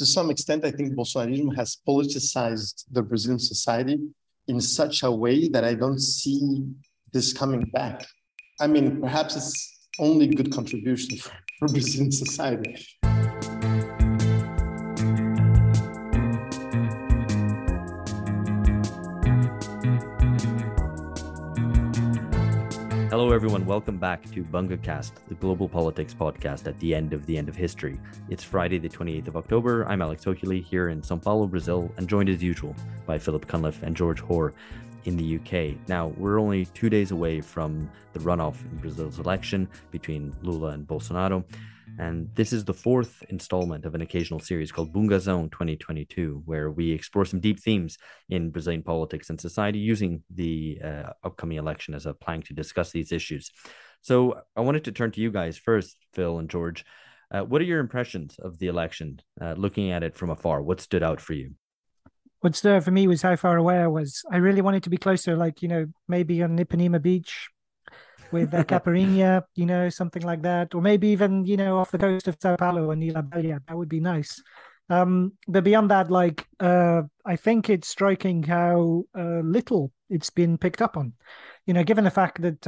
to some extent, I think Bolsonarism has politicized the Brazilian society in such a way that I don't see this coming back. I mean, perhaps it's only good contribution for Brazilian society. Hello, everyone. Welcome back to Bungacast, the global politics podcast at the end of history. It's Friday, the 28th of October. I'm Alex Hochuli here in São Paulo, Brazil, and joined as usual by Philip Cunliffe and George Hoare in the UK. Now, we're only 2 days away from the runoff in Brazil's election between Lula and Bolsonaro. And this is the fourth installment of an occasional series called Bungazão 2022, where we explore some deep themes in Brazilian politics and society using the upcoming election as a plank to discuss these issues. So I wanted to turn to you guys first, Phil and George. What are your impressions of the election, looking at it from afar? What stood out for you? What stood out for me was how far away I was. I really wanted to be closer, like, maybe on Ipanema Beach with Caipirinha, something like that. Or maybe even, off the coast of Sao Paulo and Ilha Bela. That would be nice. But beyond that, I think it's striking how little it's been picked up on. Given the fact that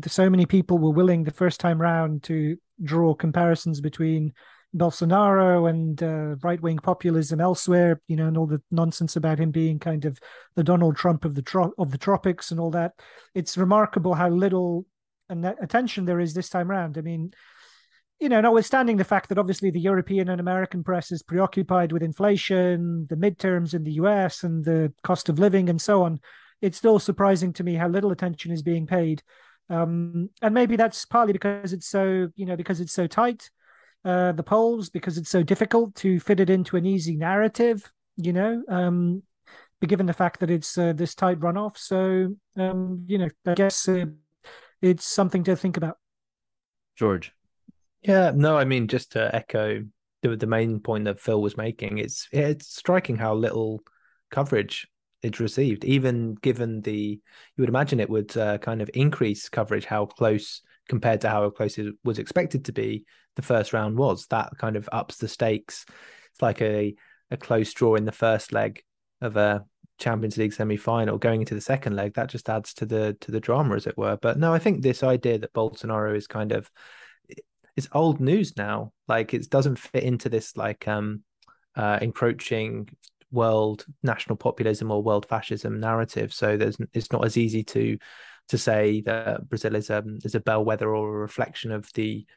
so many people were willing the first time round to draw comparisons between Bolsonaro and right-wing populism elsewhere, and all the nonsense about him being kind of the Donald Trump of the tropics and all that. It's remarkable how little attention there is this time around. I mean, notwithstanding the fact that obviously the European and American press is preoccupied with inflation, the midterms in the US, and the cost of living and so on, it's still surprising to me how little attention is being paid. And maybe that's partly because it's so tight. The polls, because it's so difficult to fit it into an easy narrative, but given the fact that it's this tight runoff. So, I guess it's something to think about. George. Yeah, no, I mean, just to echo the main point that Phil was making, it's striking how little coverage it's received, even given you would imagine it would kind of increase coverage, how close compared to how close it was expected to be the first round was. That kind of ups the stakes. It's like a close draw in the first leg of a Champions League semi-final. Going into the second leg, that just adds to the drama, as it were. But no, I think this idea that Bolsonaro is kind of, it's old news now. Like, it doesn't fit into this encroaching world national populism or world fascism narrative. So it's not as easy to say that Brazil is a bellwether or a reflection of the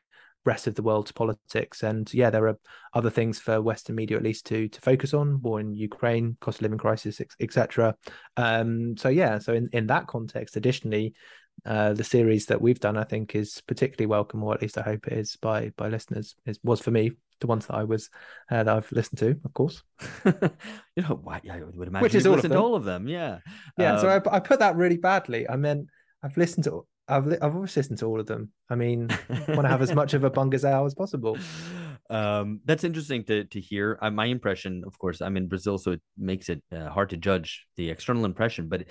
rest of the world's politics. And yeah, there are other things for Western media at least to focus on: war in Ukraine, cost of living crisis, etc. So in that context, additionally, the series that we've done, I think, is particularly welcome, or at least I hope it is by listeners. It was for me, the ones that I've listened to, of course. I would imagine which is all of them. Yeah. So I put that really badly. I meant I've listened to. I've always listened to all of them. I mean, I want to have as much of a Bungazão as possible. That's interesting to hear. My impression, of course, I'm in Brazil, so it makes it hard to judge the external impression. But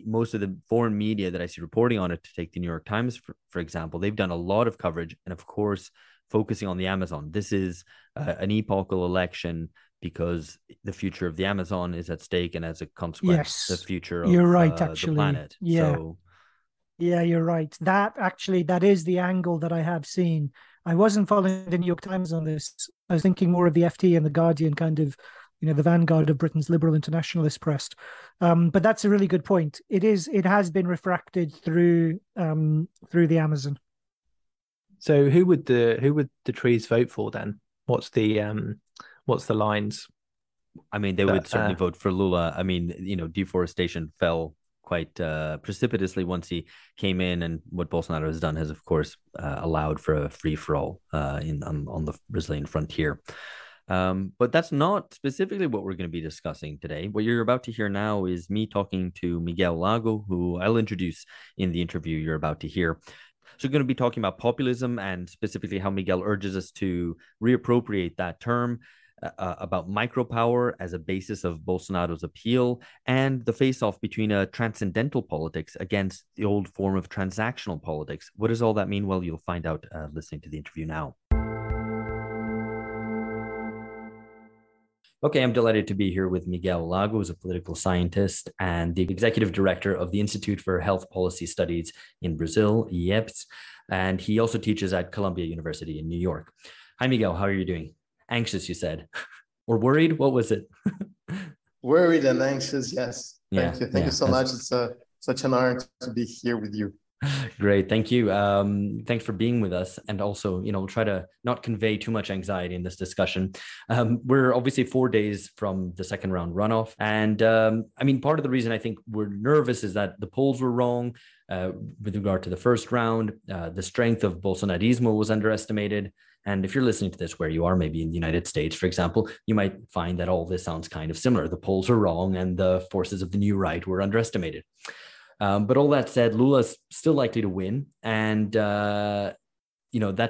most of the foreign media that I see reporting on it, to take the New York Times, for example, they've done a lot of coverage, and of course, focusing on the Amazon. This is an epochal election because the future of the Amazon is at stake, and as a consequence, the future of the planet. Yeah. So, yeah, you're right. That is the angle that I have seen. I wasn't following the New York Times on this. I was thinking more of the FT and the Guardian, kind of, the vanguard of Britain's liberal internationalist press. But that's a really good point. It has been refracted through the Amazon. So who would the trees vote for then? What's the lines? I mean, they would certainly vote for Lula. I mean, deforestation fell quite precipitously once he came in, and what Bolsonaro has done has, of course, allowed for a free-for-all on the Brazilian frontier. But that's not specifically what we're going to be discussing today. What you're about to hear now is me talking to Miguel Lago, who I'll introduce in the interview you're about to hear. So we're going to be talking about populism, and specifically how Miguel urges us to reappropriate that term, about micropower as a basis of Bolsonaro's appeal, and the face-off between a transcendental politics against the old form of transactional politics. What does all that mean? Well, you'll find out listening to the interview now. Okay, I'm delighted to be here with Miguel Lago, who's a political scientist and the executive director of the Institute for Health Policy Studies in Brazil, IEPS, and he also teaches at Columbia University in New York. Hi, Miguel. How are you doing? Anxious, you said, or worried? What was it? Worried and anxious, yes. Thank you. Thank you so That's... much. It's such an honor to be here with you. Great. Thank you. Thanks for being with us. And also, we'll try to not convey too much anxiety in this discussion. We're obviously 4 days from the second round runoff. And part of the reason I think we're nervous is that the polls were wrong with regard to the first round. The strength of Bolsonarismo was underestimated. And if you're listening to this where you are, maybe in the United States, for example, you might find that all this sounds kind of similar. The polls are wrong and the forces of the new right were underestimated. But all that said, Lula's still likely to win. And, that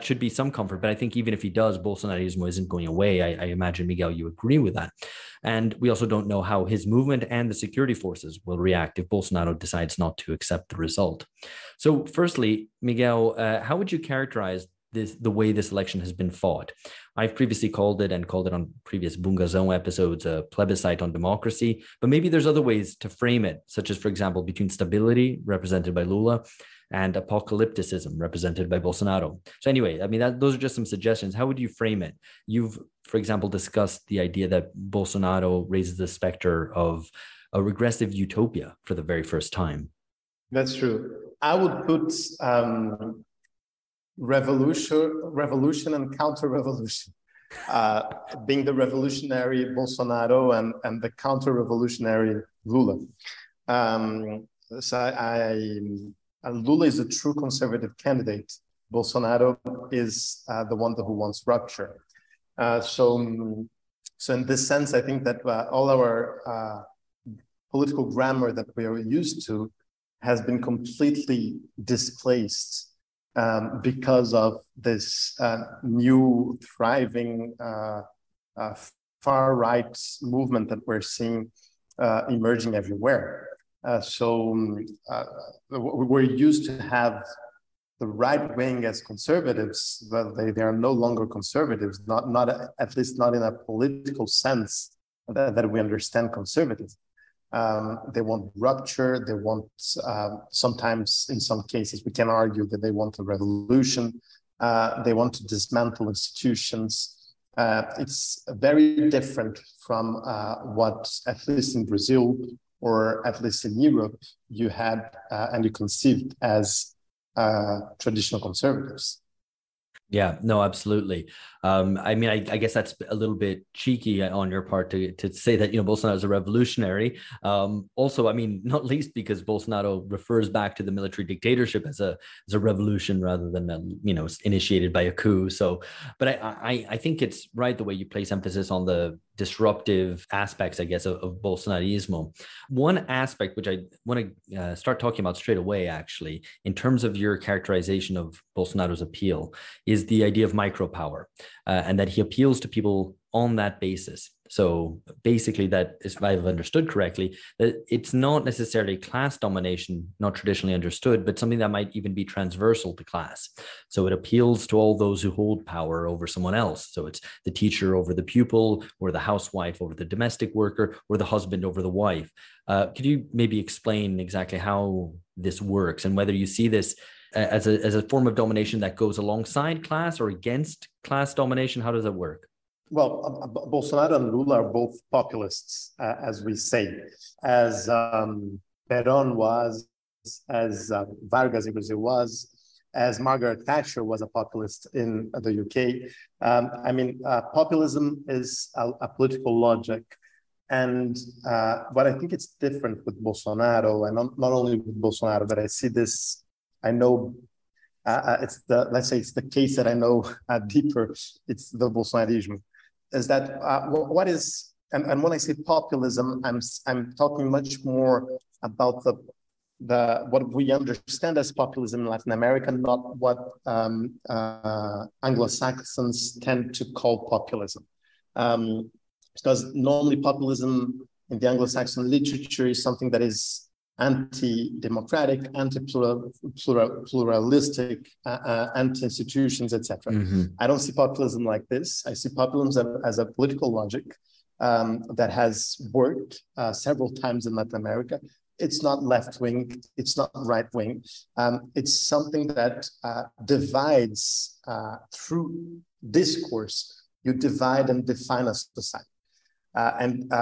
should be some comfort. But I think even if he does, Bolsonarismo isn't going away. I imagine, Miguel, you agree with that. And we also don't know how his movement and the security forces will react if Bolsonaro decides not to accept the result. So firstly, Miguel, how would you characterize the way this election has been fought? I've previously called it on previous Bungazão episodes a plebiscite on democracy, but maybe there's other ways to frame it, such as, for example, between stability, represented by Lula, and apocalypticism, represented by Bolsonaro. So anyway, those are just some suggestions. How would you frame it? You've, for example, discussed the idea that Bolsonaro raises the specter of a regressive utopia for the very first time. That's true. I would put revolution and counter-revolution, being the revolutionary Bolsonaro and the counter-revolutionary Lula. Lula is a true conservative candidate. Bolsonaro is the one who wants rupture. So in this sense, I think that all our political grammar that we are used to has been completely displaced because of this new thriving far-right movement that we're seeing emerging everywhere. We're used to have the right wing as conservatives, but they are no longer conservatives, not at least not in a political sense that we understand conservative. They want rupture. They want, sometimes in some cases, we can argue that they want a revolution. They want to dismantle institutions. It's very different from what, at least in Brazil, or at least in Europe, you had and you conceived as traditional conservatives. Yeah, no, absolutely. I guess that's a little bit cheeky on your part to say that, Bolsonaro is a revolutionary. Also, not least because Bolsonaro refers back to the military dictatorship as a revolution rather than, initiated by a coup. So, but I think it's right the way you place emphasis on the disruptive aspects, I guess, of Bolsonarismo. One aspect which I want to start talking about straight away, actually, in terms of your characterization of Bolsonaro's appeal, is the idea of micropower, and that he appeals to people on that basis. So basically, that, if I've understood correctly, that it's not necessarily class domination, not traditionally understood, but something that might even be transversal to class. So it appeals to all those who hold power over someone else. So it's the teacher over the pupil, or the housewife over the domestic worker, or the husband over the wife. Could you maybe explain exactly how this works and whether you see this as a form of domination that goes alongside class or against class domination? How does it work? Well, Bolsonaro and Lula are both populists, as we say, as Perón was, as Vargas in Brazil was, as Margaret Thatcher was a populist in the UK. Populism is a political logic. And what I think it's different with Bolsonaro, and not only with Bolsonaro, but I see this, I know it's the case that I know deeper, it's the Bolsonarismo, is that what is, and when I say populism, I'm talking much more about the what we understand as populism in Latin America, not what Anglo-Saxons tend to call populism. Because normally populism in the Anglo-Saxon literature is something that is anti-democratic, anti-pluralistic, anti-institutions, etc. Mm-hmm. I don't see populism like this. I see populism as a political logic that has worked several times in Latin America. It's not left-wing, it's not right-wing. It's something that divides through discourse. You divide and define a society. And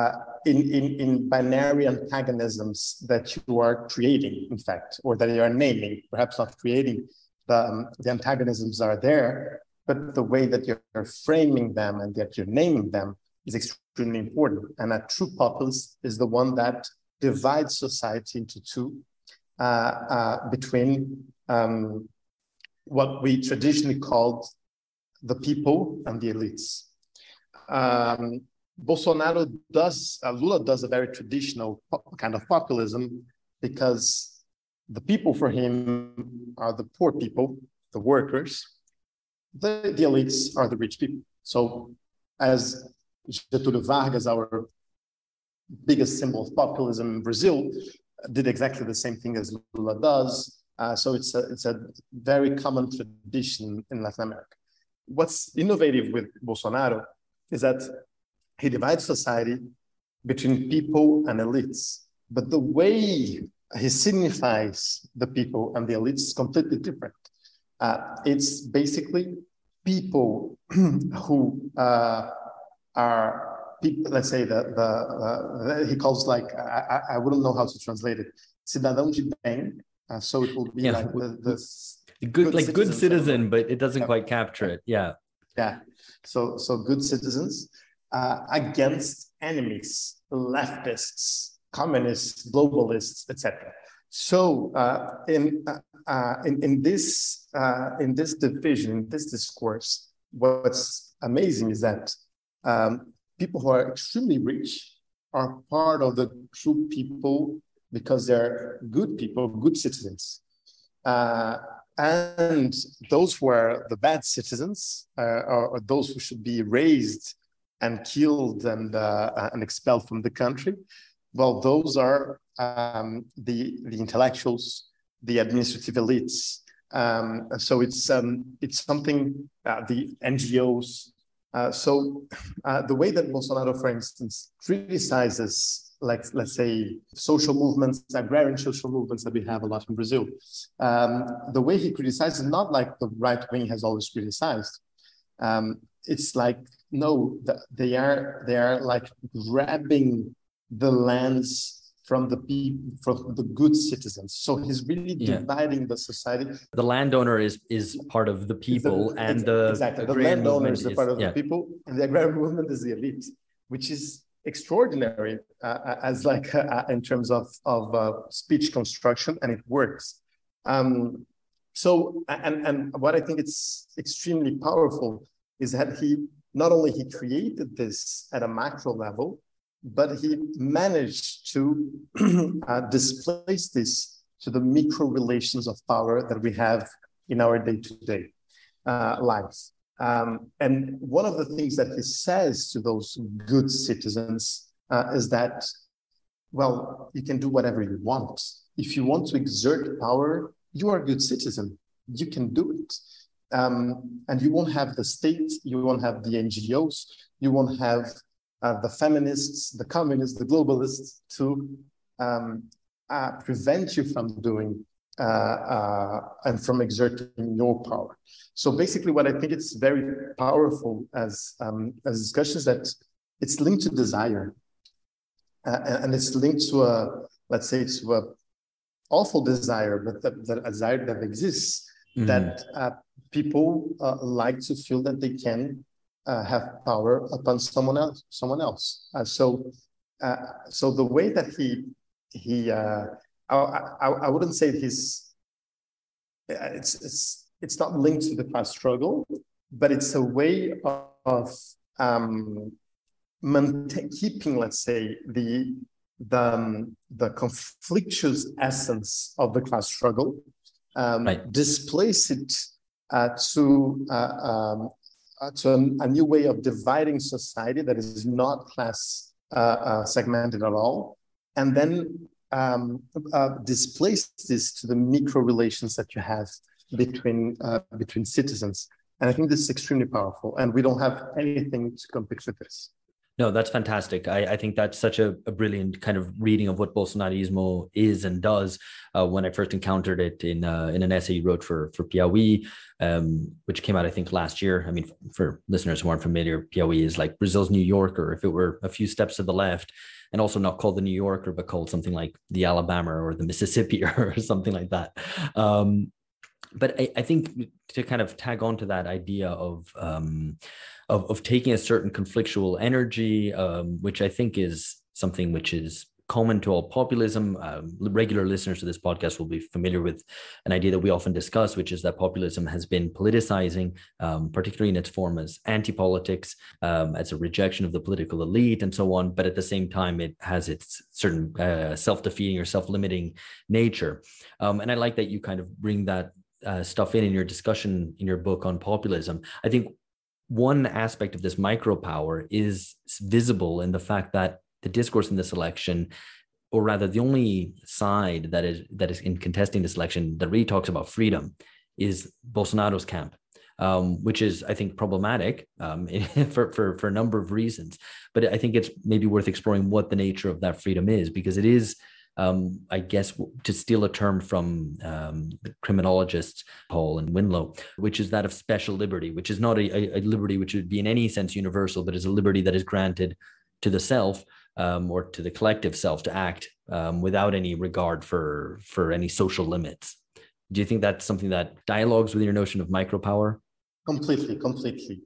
in binary antagonisms that you are creating, in fact, or that you are naming, perhaps not creating, the antagonisms are there, but the way that you're framing them and that you're naming them is extremely important. And a true populist is the one that divides society into two, between what we traditionally called the people and the elites. Bolsonaro does, Lula does a very traditional kind of populism, because the people for him are the poor people, the workers. The elites are the rich people. So as Getúlio Vargas, our biggest symbol of populism in Brazil, did exactly the same thing as Lula does. So it's a very common tradition in Latin America. What's innovative with Bolsonaro is that he divides society between people and elites, but the way he signifies the people and the elites is completely different. It's basically people who are people, let's say he calls, like, I wouldn't know how to translate it, cidadão de bem. So it will be like the good citizen, but it doesn't quite capture it. Yeah. So good citizens against enemies, leftists, communists, globalists, etc. So in this division, in this discourse, what's amazing is that people who are extremely rich are part of the true people because they're good people, good citizens. And those who are the bad citizens, or those who should be erased and killed and expelled from the country, well, those are the intellectuals, the administrative elites. So it's something, the NGOs. So the way that Bolsonaro, for instance, criticizes, like, let's say, social movements, agrarian social movements that we have a lot in Brazil, the way he criticizes, not like the right wing has always criticized. It's like, no, they are like grabbing the lands from the people, from the good citizens. So he's really dividing the society. The landowner is part of the people, and the landowner is the part of the people, and the agrarian movement is the elite, which is extraordinary as like in terms of speech construction, and it works. So what I think it's extremely powerful is that he created this at a macro level, but he managed to displace this to the micro relations of power that we have in our day-to-day lives. And one of the things that he says to those good citizens is that, well, you can do whatever you want. If you want to exert power, you are a good citizen. You can do it. And you won't have the state, you won't have the NGOs, you won't have the feminists, the communists, the globalists to prevent you from doing and from exerting your power. So basically, what I think it's very powerful as discussions, that it's linked to desire, and it's linked to let's say, to a awful desire, but the desire that exists, that people like to feel that they can have power upon someone else. So the way that he I wouldn't say it's not linked to the class struggle, but it's a way of keeping, let's say, the conflictuous essence of the class struggle, displace it to a new way of dividing society that is not class segmented at all, and then displace this to the micro relations that you have between citizens. And I think this is extremely powerful, and we don't have anything to compete with this. No, that's fantastic. I think that's such a brilliant kind of reading of what Bolsonarismo is and does. When I first encountered it in an essay you wrote for Piauí, which came out, I think, last year. I mean, for listeners who aren't familiar, Piauí is like Brazil's New Yorker, if it were a few steps to the left, and also not called the New Yorker, but called something like the Alabama or the Mississippi or something like that. But I think to kind of tag on to that idea of taking a certain conflictual energy, which I think is something which is common to all populism. Regular listeners to this podcast will be familiar with an idea that we often discuss, which is that populism has been politicizing, particularly in its form as anti-politics, as a rejection of the political elite and so on. But at the same time, it has its certain self-defeating or self-limiting nature. And I like that you kind of bring that stuff in your discussion in your book on populism. I think one aspect of this micropower is visible in the fact that the discourse in this election, or rather the only side that is in contesting this election that really talks about freedom, is Bolsonaro's camp, which is, I think, problematic for a number of reasons. But I think it's maybe worth exploring what the nature of that freedom is, because it is, I guess, to steal a term from the criminologists Hall and Winlow, which is that of special liberty, which is not a liberty which would be in any sense universal, but is a liberty that is granted to the self, or to the collective self, to act without any regard for any social limits. Do you think that's something that dialogues with your notion of micropower? Completely,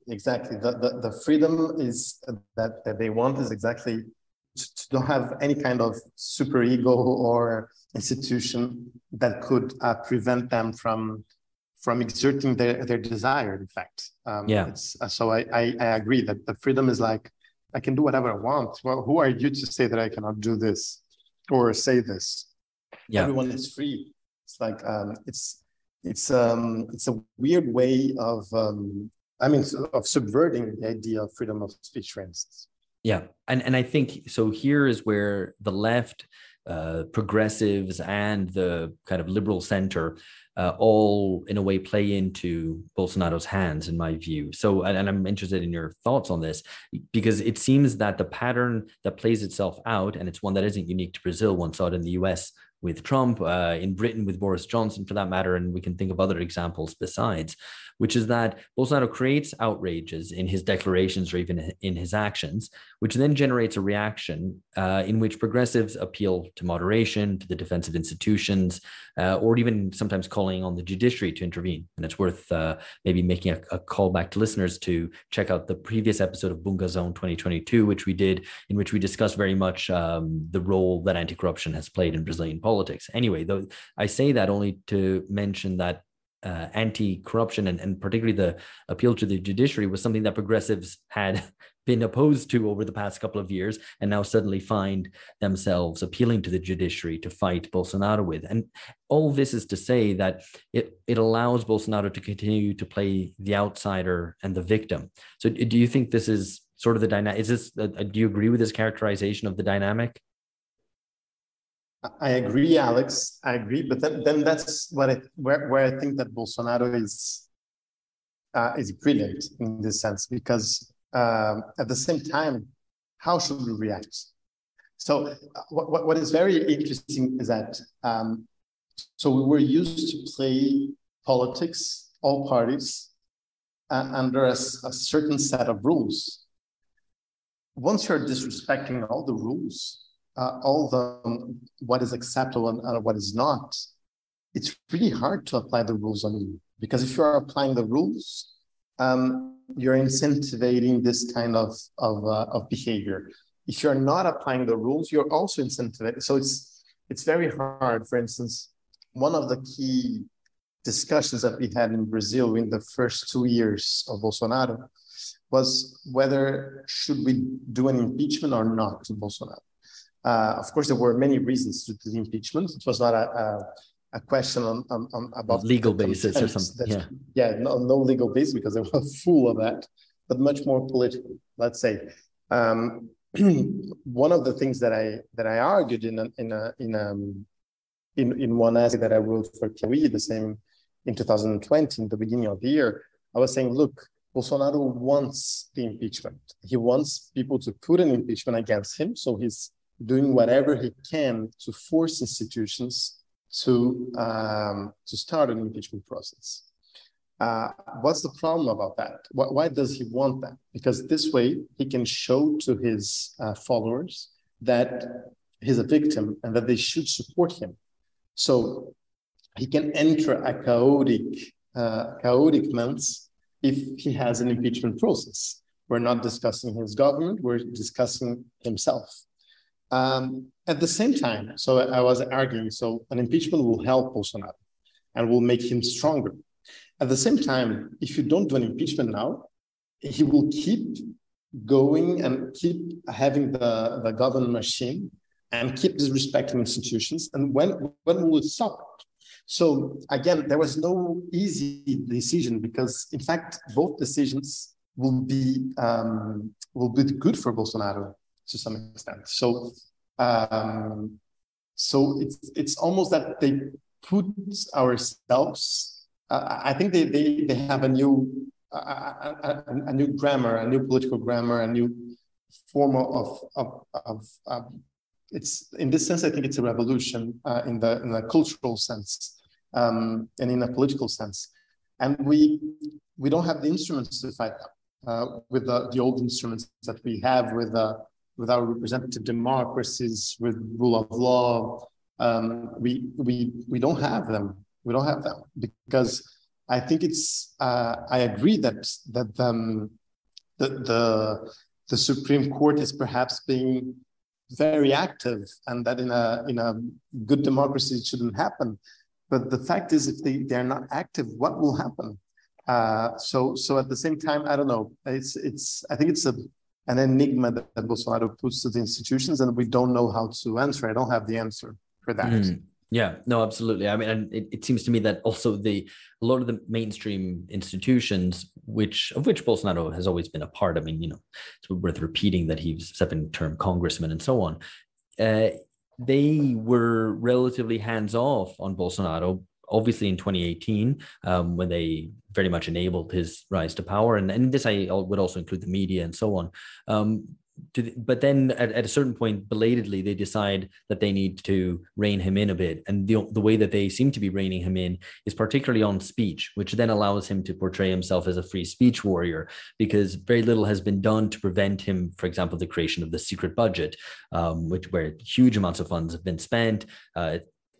exactly. The freedom is that they want is exactly to don't have any kind of superego or institution that could prevent them from exerting their desire. In fact, so I agree that the freedom is like, I can do whatever I want. Well, who are you to say that I cannot do this or say this? Yeah. Everyone is free. It's like it's a weird way of subverting the idea of freedom of speech, for instance. Yeah, and I think so. Here is where the left, progressives, and the kind of liberal center all in a way play into Bolsonaro's hands, in my view. So, and I'm interested in your thoughts on this, because it seems that the pattern that plays itself out, and it's one that isn't unique to Brazil. One saw it in the US with Trump, in Britain with Boris Johnson, for that matter, and we can think of other examples besides, which is that Bolsonaro creates outrages in his declarations or even in his actions, which then generates a reaction in which progressives appeal to moderation, to the defense of institutions, or even sometimes calling on the judiciary to intervene. And it's worth maybe making a call back to listeners to check out the previous episode of Bungazão 2022, which we did, in which we discussed very much the role that anti-corruption has played in Brazilian politics. Anyway, though, I say that only to mention that anti-corruption and particularly the appeal to the judiciary was something that progressives had been opposed to over the past couple of years, and now suddenly find themselves appealing to the judiciary to fight Bolsonaro with. And all this is to say that it allows Bolsonaro to continue to play the outsider and the victim. So do you think this is sort of the dynamic? Is this, do you agree with this characterization of the dynamic? I agree, Alex. I agree, but then that's where I think that Bolsonaro is brilliant in this sense, because at the same time, how should we react? So what is very interesting is that so we were used to play politics, all parties, under a certain set of rules. Once you're disrespecting all the rules, what is acceptable and what is not, it's really hard to apply the rules on you, because if you are applying the rules, you're incentivizing this kind of behavior. If you're not applying the rules, you're also incentivizing. So it's very hard. For instance, one of the key discussions that we had in Brazil in the first 2 years of Bolsonaro was whether should we do an impeachment or not to Bolsonaro. Of course, there were many reasons to do the impeachment. It was not a question on about legal basis or something. No legal basis, because they were full of that, but much more political. Let's say one of the things that I argued in one essay that I wrote for Piauí, the same in 2020, in the beginning of the year, I was saying, look, Bolsonaro wants the impeachment. He wants people to put an impeachment against him. So he's doing whatever he can to force institutions to start an impeachment process. What's the problem about that? Why does he want that? Because this way he can show to his followers that he's a victim and that they should support him. So he can enter a chaotic months if he has an impeachment process. We're not discussing his government, we're discussing himself. At the same time, so I was arguing, so an impeachment will help Bolsonaro and will make him stronger. At the same time, if you don't do an impeachment now, he will keep going and keep having the government machine and keep disrespecting institutions. And when will it stop? So again, there was no easy decision because, in fact, both decisions will be good for Bolsonaro to some extent. So it's almost that they put ourselves. I think they have a new grammar, a new political grammar, a new form of it's in this sense. I think it's a revolution in the cultural sense. And in a political sense, and we don't have the instruments to fight them with the old instruments that we have with our representative democracies, with rule of law. We don't have them. We don't have them because I think it's. I agree that the Supreme Court is perhaps being very active, and that in a good democracy it shouldn't happen. But the fact is, if they're not active, what will happen? So at the same time, I don't know. I think it's an enigma that Bolsonaro puts to the institutions, and we don't know how to answer. I don't have the answer for that. Yeah, no, absolutely. I mean, and it seems to me that also a lot of the mainstream institutions, of which Bolsonaro has always been a part. I mean, it's worth repeating that he was a 7-term congressman and so on. They were relatively hands-off on Bolsonaro, obviously in 2018, when they very much enabled his rise to power. And this I would also include the media and so on. But then at a certain point, belatedly, they decide that they need to rein him in a bit. And the way that they seem to be reining him in is particularly on speech, which then allows him to portray himself as a free speech warrior, because very little has been done to prevent him, for example, the creation of the secret budget, where huge amounts of funds have been spent.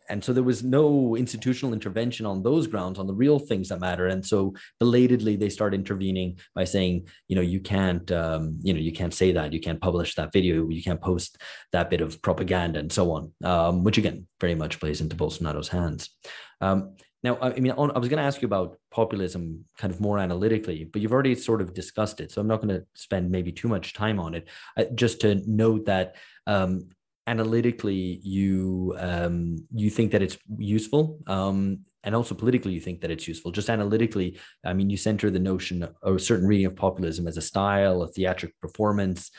And so there was no institutional intervention on those grounds, on the real things that matter. And so belatedly, they start intervening by saying, you can't say that, you can't publish that video, you can't post that bit of propaganda and so on, which again, very much plays into Bolsonaro's hands. Now, I mean, I was going to ask you about populism kind of more analytically, but you've already sort of discussed it. So I'm not going to spend maybe too much time on it. Just to note that analytically, you think that it's useful, and also politically, you think that it's useful. Just analytically, I mean, you center the notion of a certain reading of populism as a style, a theatric performance,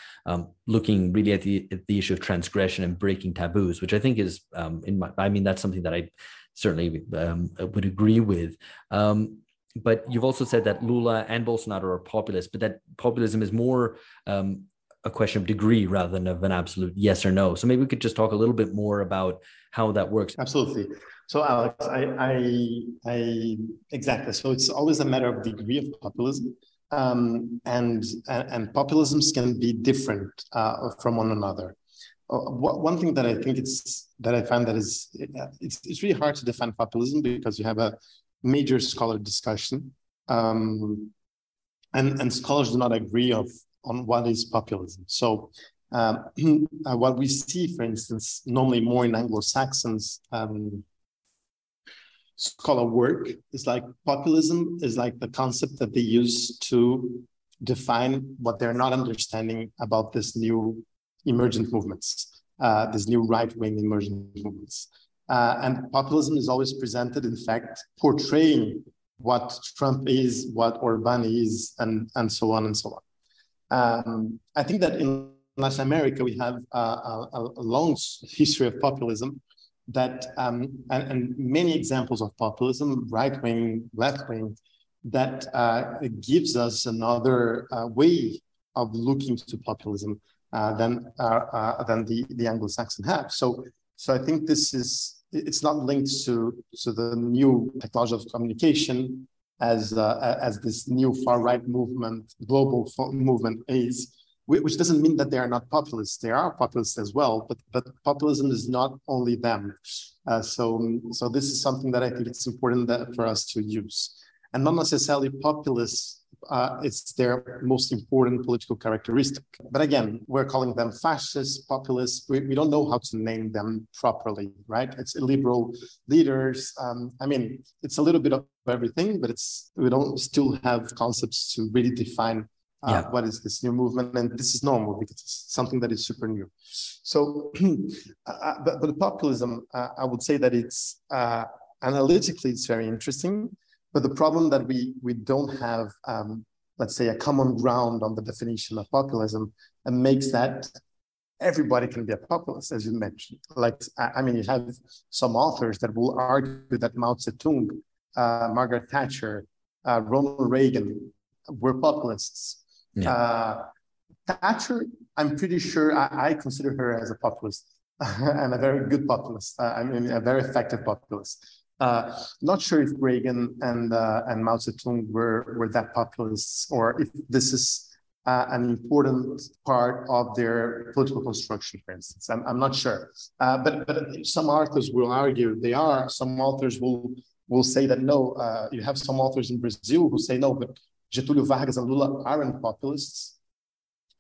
looking really at the issue of transgression and breaking taboos, which I think is, that's something that I certainly would agree with. But you've also said that Lula and Bolsonaro are populists, but that populism is more a question of degree rather than of an absolute yes or no. So maybe we could just talk a little bit more about how that works. Absolutely. So Alex, I exactly. So it's always a matter of degree of populism, and populisms can be different from one another. One thing that I think I find that it's really hard to define populism because you have a major scholar discussion, and scholars do not agree on what is populism. So what we see, for instance, normally more in Anglo-Saxons scholar work is like populism is like the concept that they use to define what they're not understanding about this new emergent movements, this new right-wing emergent movements. And populism is always presented, in fact, portraying what Trump is, what Orban is, and so on and so on. I think that in Latin America, we have a long history of populism that, and many examples of populism, right-wing, left-wing, that gives us another way of looking to populism than the Anglo-Saxon have. So I think it's not linked to the new technology of communication as this new far-right movement, global movement is, which doesn't mean that they are not populists. They are populists as well, but populism is not only them. So this is something that I think it's important for us to use. And not necessarily populists, it's their most important political characteristic. But again, we're calling them fascists, populists. We don't know how to name them properly, right? It's illiberal leaders. I mean, it's a little bit of everything, but we don't still have concepts to really define what is this new movement. And this is normal because it's something that is super new. So, but populism, I would say that it's analytically, it's very interesting. But the problem that we don't have, let's say, a common ground on the definition of populism, and makes that everybody can be a populist, as you mentioned. Like, I mean, you have some authors that will argue that Mao Zedong, Margaret Thatcher, Ronald Reagan were populists. Yeah. Thatcher, I'm pretty sure I consider her as a populist and a very good populist. I mean, a very effective populist. Not sure if Reagan and Mao Zedong were that populists, or if this is an important part of their political construction, for instance. I'm not sure. But some authors will argue they are. Some authors will say that no. You have some authors in Brazil who say no, but Getúlio Vargas and Lula aren't populists,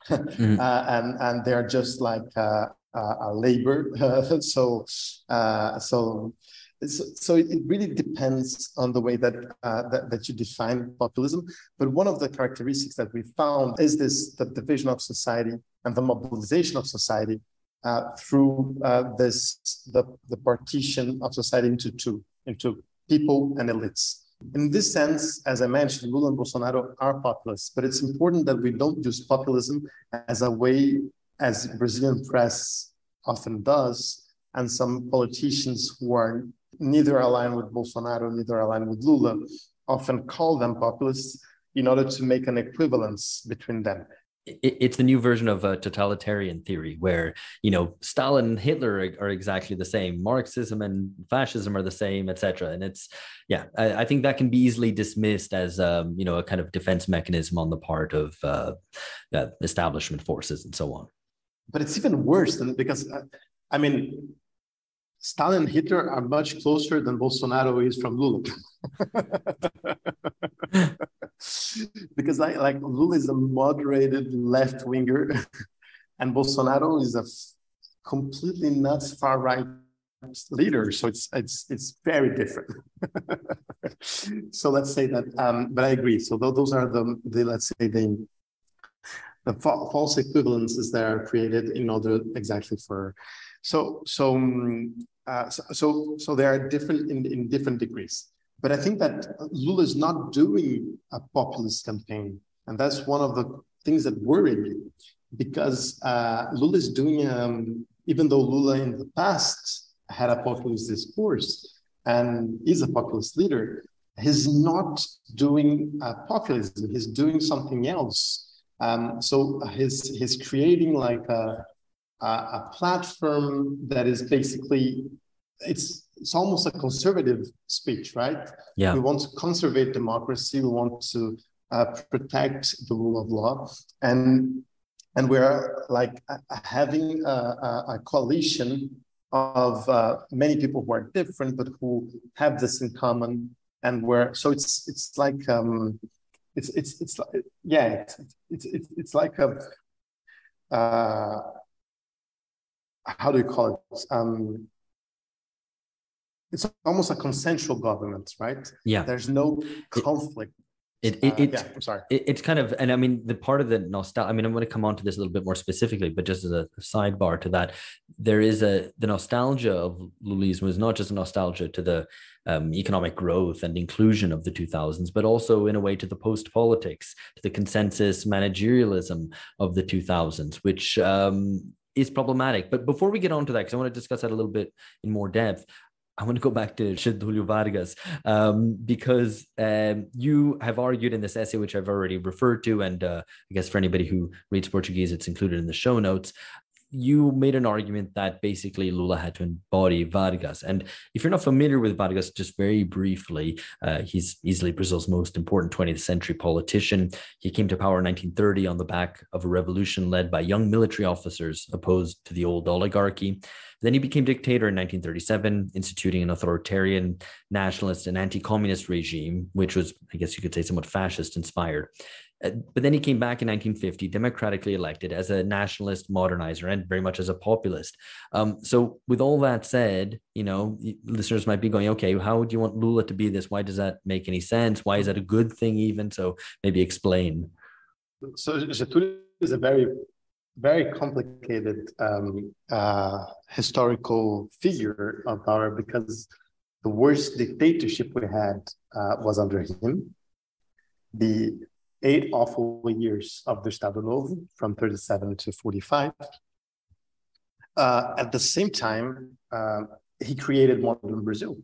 and they're just like a labor. So it really depends on the way that you define populism. But one of the characteristics that we found is the division of society and the mobilization of society through the partition of society into people and elites. In this sense, as I mentioned, Lula and Bolsonaro are populists, but it's important that we don't use populism as a way, as Brazilian press often does, and some politicians who are neither aligned with Bolsonaro, neither aligned with Lula, often call them populists in order to make an equivalence between them. It's the new version of a totalitarian theory where, Stalin and Hitler are exactly the same. Marxism and fascism are the same, etc. And I think that can be easily dismissed as, a kind of defense mechanism on the part of establishment forces and so on. But it's even worse because, Stalin and Hitler are much closer than Bolsonaro is from Lula. Because Lula is a moderated left-winger and Bolsonaro is a completely nuts far-right leader. So it's very different. So let's say that, but I agree. So those are the false equivalences that are created in order exactly for. So they are different in different degrees. But I think that Lula is not doing a populist campaign. And that's one of the things that worry me, because Lula is doing, even though Lula in the past had a populist discourse and is a populist leader, he's not doing populism, he's doing something else. So he's creating like a platform that is basically, it's almost a conservative speech, right? Yeah. We want to conserve democracy. We want to protect the rule of law, and we're like having a coalition of many people who are different but who have this in common, and it's like it's like a how do you call it? It's almost a consensual government, right? Yeah. There's no conflict. I'm sorry. It's kind of, and I mean, the part of the nostalgia, I mean, I'm going to come on to this a little bit more specifically, but just as a sidebar to that, there is the nostalgia of Lulismo is not just a nostalgia to the economic growth and inclusion of the 2000s, but also in a way to the post-politics, to the consensus managerialism of the 2000s, which, is problematic. But before we get on to that, because I want to discuss that a little bit in more depth, I want to go back to Getúlio Vargas because you have argued in this essay, which I've already referred to, and I guess for anybody who reads Portuguese, it's included in the show notes. You made an argument that basically Lula had to embody Vargas. And if you're not familiar with Vargas, just very briefly, he's easily Brazil's most important 20th century politician. He came to power in 1930 on the back of a revolution led by young military officers opposed to the old oligarchy. Then he became dictator in 1937, instituting an authoritarian, nationalist, and anti-communist regime, which was, I guess you could say, somewhat fascist inspired. But then he came back in 1950, democratically elected as a nationalist modernizer and very much as a populist. So with all that said, listeners might be going, okay, how do you want Lula to be this? Why does that make any sense? Why is that a good thing even? So maybe explain. So Getúlio is a very, very complicated historical figure of power, because the worst dictatorship we had was under him. The 8 awful years of the Estado Novo, from 37 to 45. At the same time, he created modern Brazil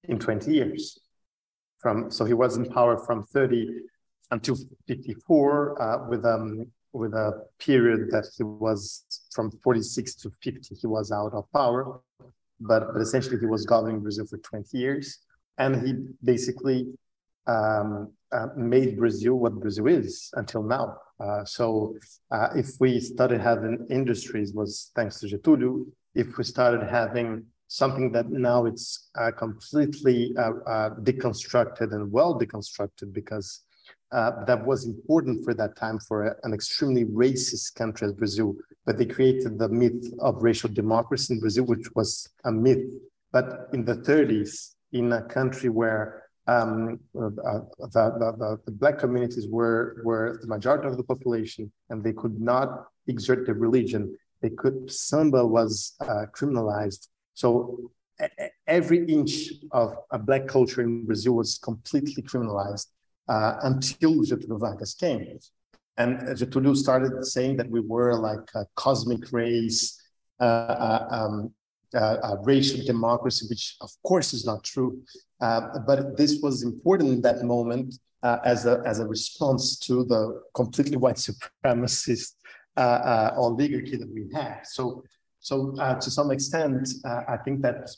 in 20 years. So he was in power from 30 until 54, with a period that he was from 46 to 50, he was out of power, but essentially he was governing Brazil for 20 years. And he basically made Brazil what Brazil is until now. So if we started having industries, was thanks to Getúlio. If we started having something that now it's completely deconstructed and well deconstructed, because that was important for that time for an extremely racist country as Brazil. But they created the myth of racial democracy in Brazil, which was a myth. But in the 30s, in a country where the Black communities were the majority of the population, and they could not exert their religion. Samba was criminalized. So every inch of a Black culture in Brazil was completely criminalized until Getúlio Vargas came. And Getúlio started saying that we were like a cosmic race, racial democracy, which of course is not true. But this was important in that moment as a response to the completely white supremacist oligarchy that we had. So to some extent, I think that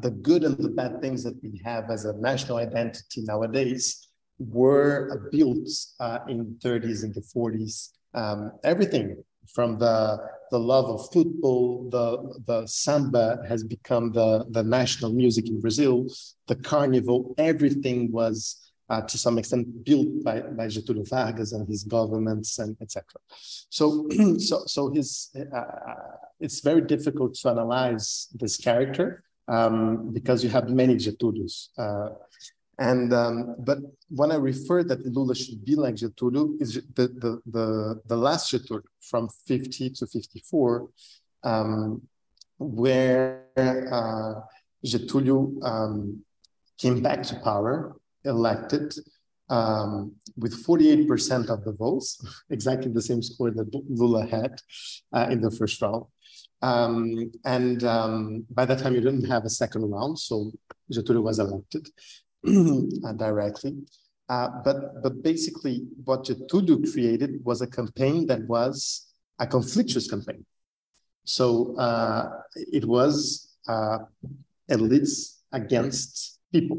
the good and the bad things that we have as a national identity nowadays were built in the 30s and the 40s. Everything from the love of football, the samba has become the national music in Brazil, the carnival, everything was to some extent built by Getúlio Vargas and his governments and etc. So it's very difficult to analyze this character because you have many Getúlios. But when I refer that Lula should be like Getúlio, is the last Getúlio from 50 to 54, where Getúlio came back to power, elected with 48% of the votes, exactly the same score that Lula had in the first round. By that time, you didn't have a second round, so Getúlio was elected directly. But basically, what Getúlio created was a campaign that was a conflictuous campaign. So it was elites against people.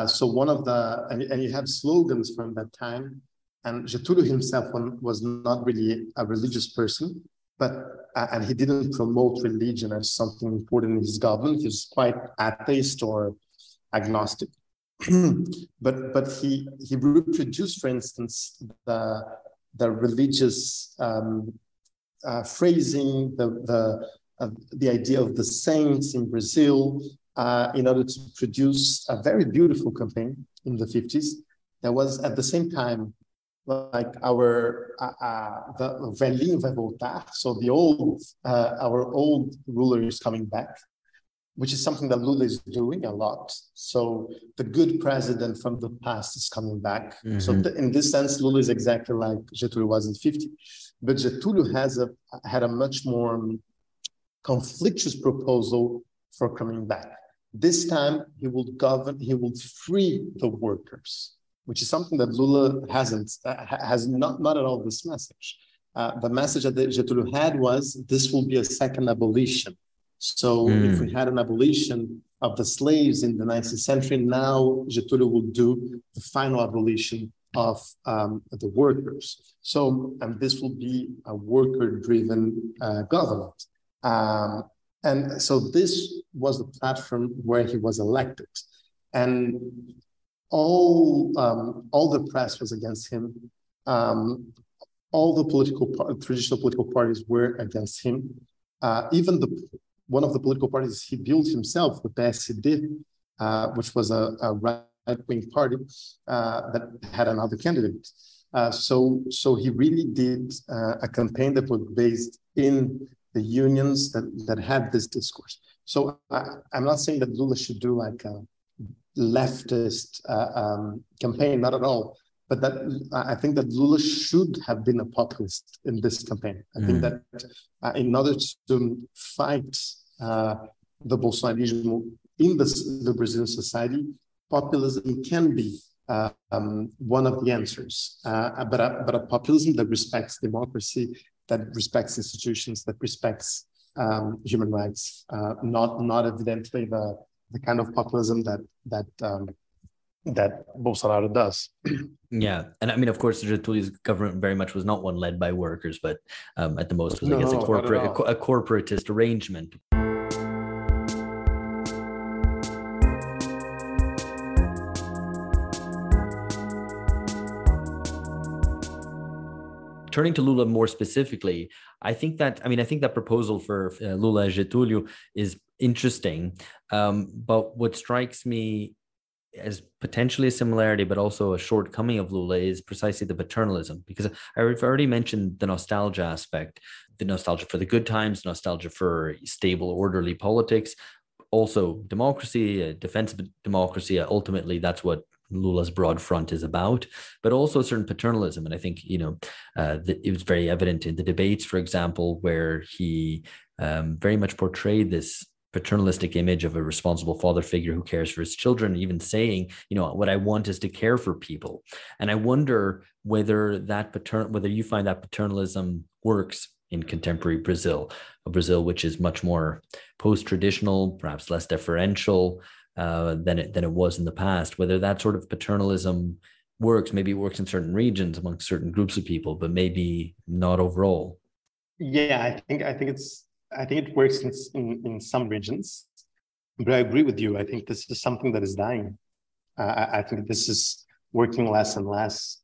So one of the, and you have slogans from that time, and Getúlio himself was not really a religious person, but, and he didn't promote religion as something important in his government. He was quite atheist or agnostic. but he reproduced, for instance, the religious phrasing, the idea of the saints in Brazil, in order to produce a very beautiful campaign in the 50s that was at the same time like the velhinho vai voltar, so the old, our old ruler is coming back, which is something that Lula is doing a lot. So the good president from the past is coming back. Mm-hmm. So in this sense, Lula is exactly like Getúlio was in 50. But Getúlio had a much more conflictuous proposal for coming back. This time he will govern, he will free the workers, which is something that Lula has not at all this message. The message that Getúlio had was, this will be a second abolition. So if we had an abolition of the slaves in the 19th century, now Getúlio will do the final abolition of the workers. So this will be a worker-driven government. And so this was the platform where he was elected. And all the press was against him. All the traditional political parties were against him. Even one of the political parties he built himself, the PSD, which was a right-wing party that had another candidate. So he really did a campaign that was based in the unions that had this discourse. So I'm not saying that Lula should do like a leftist campaign, not at all. But that I think that Lula should have been a populist in this campaign. I think that in order to fight the Bolsonarismo in the Brazilian society, populism can be one of the answers. But a populism that respects democracy, that respects institutions, that respects human rights, not evidently the kind of populism that Bolsonaro does. Yeah, and I mean, of course, Getúlio's government very much was not one led by workers, but at the most was, I guess, a corporatist arrangement. Turning to Lula more specifically, I think that proposal for Lula and Getúlio is interesting, but what strikes me as potentially a similarity, but also a shortcoming of Lula is precisely the paternalism, because I've already mentioned the nostalgia aspect, the nostalgia for the good times, nostalgia for stable, orderly politics, also democracy, defense of democracy. Ultimately, that's what Lula's broad front is about, but also a certain paternalism. And I think, it was very evident in the debates, for example, where he very much portrayed this paternalistic image of a responsible father figure who cares for his children, even saying, what I want is to care for people. And I wonder whether you find that paternalism works in contemporary Brazil, a Brazil which is much more post-traditional, perhaps less deferential than it was in the past, whether that sort of paternalism works. Maybe it works in certain regions amongst certain groups of people, but maybe not overall. Yeah, I think it works in some regions, but I agree with you. I think this is something that is dying. I think this is working less and less.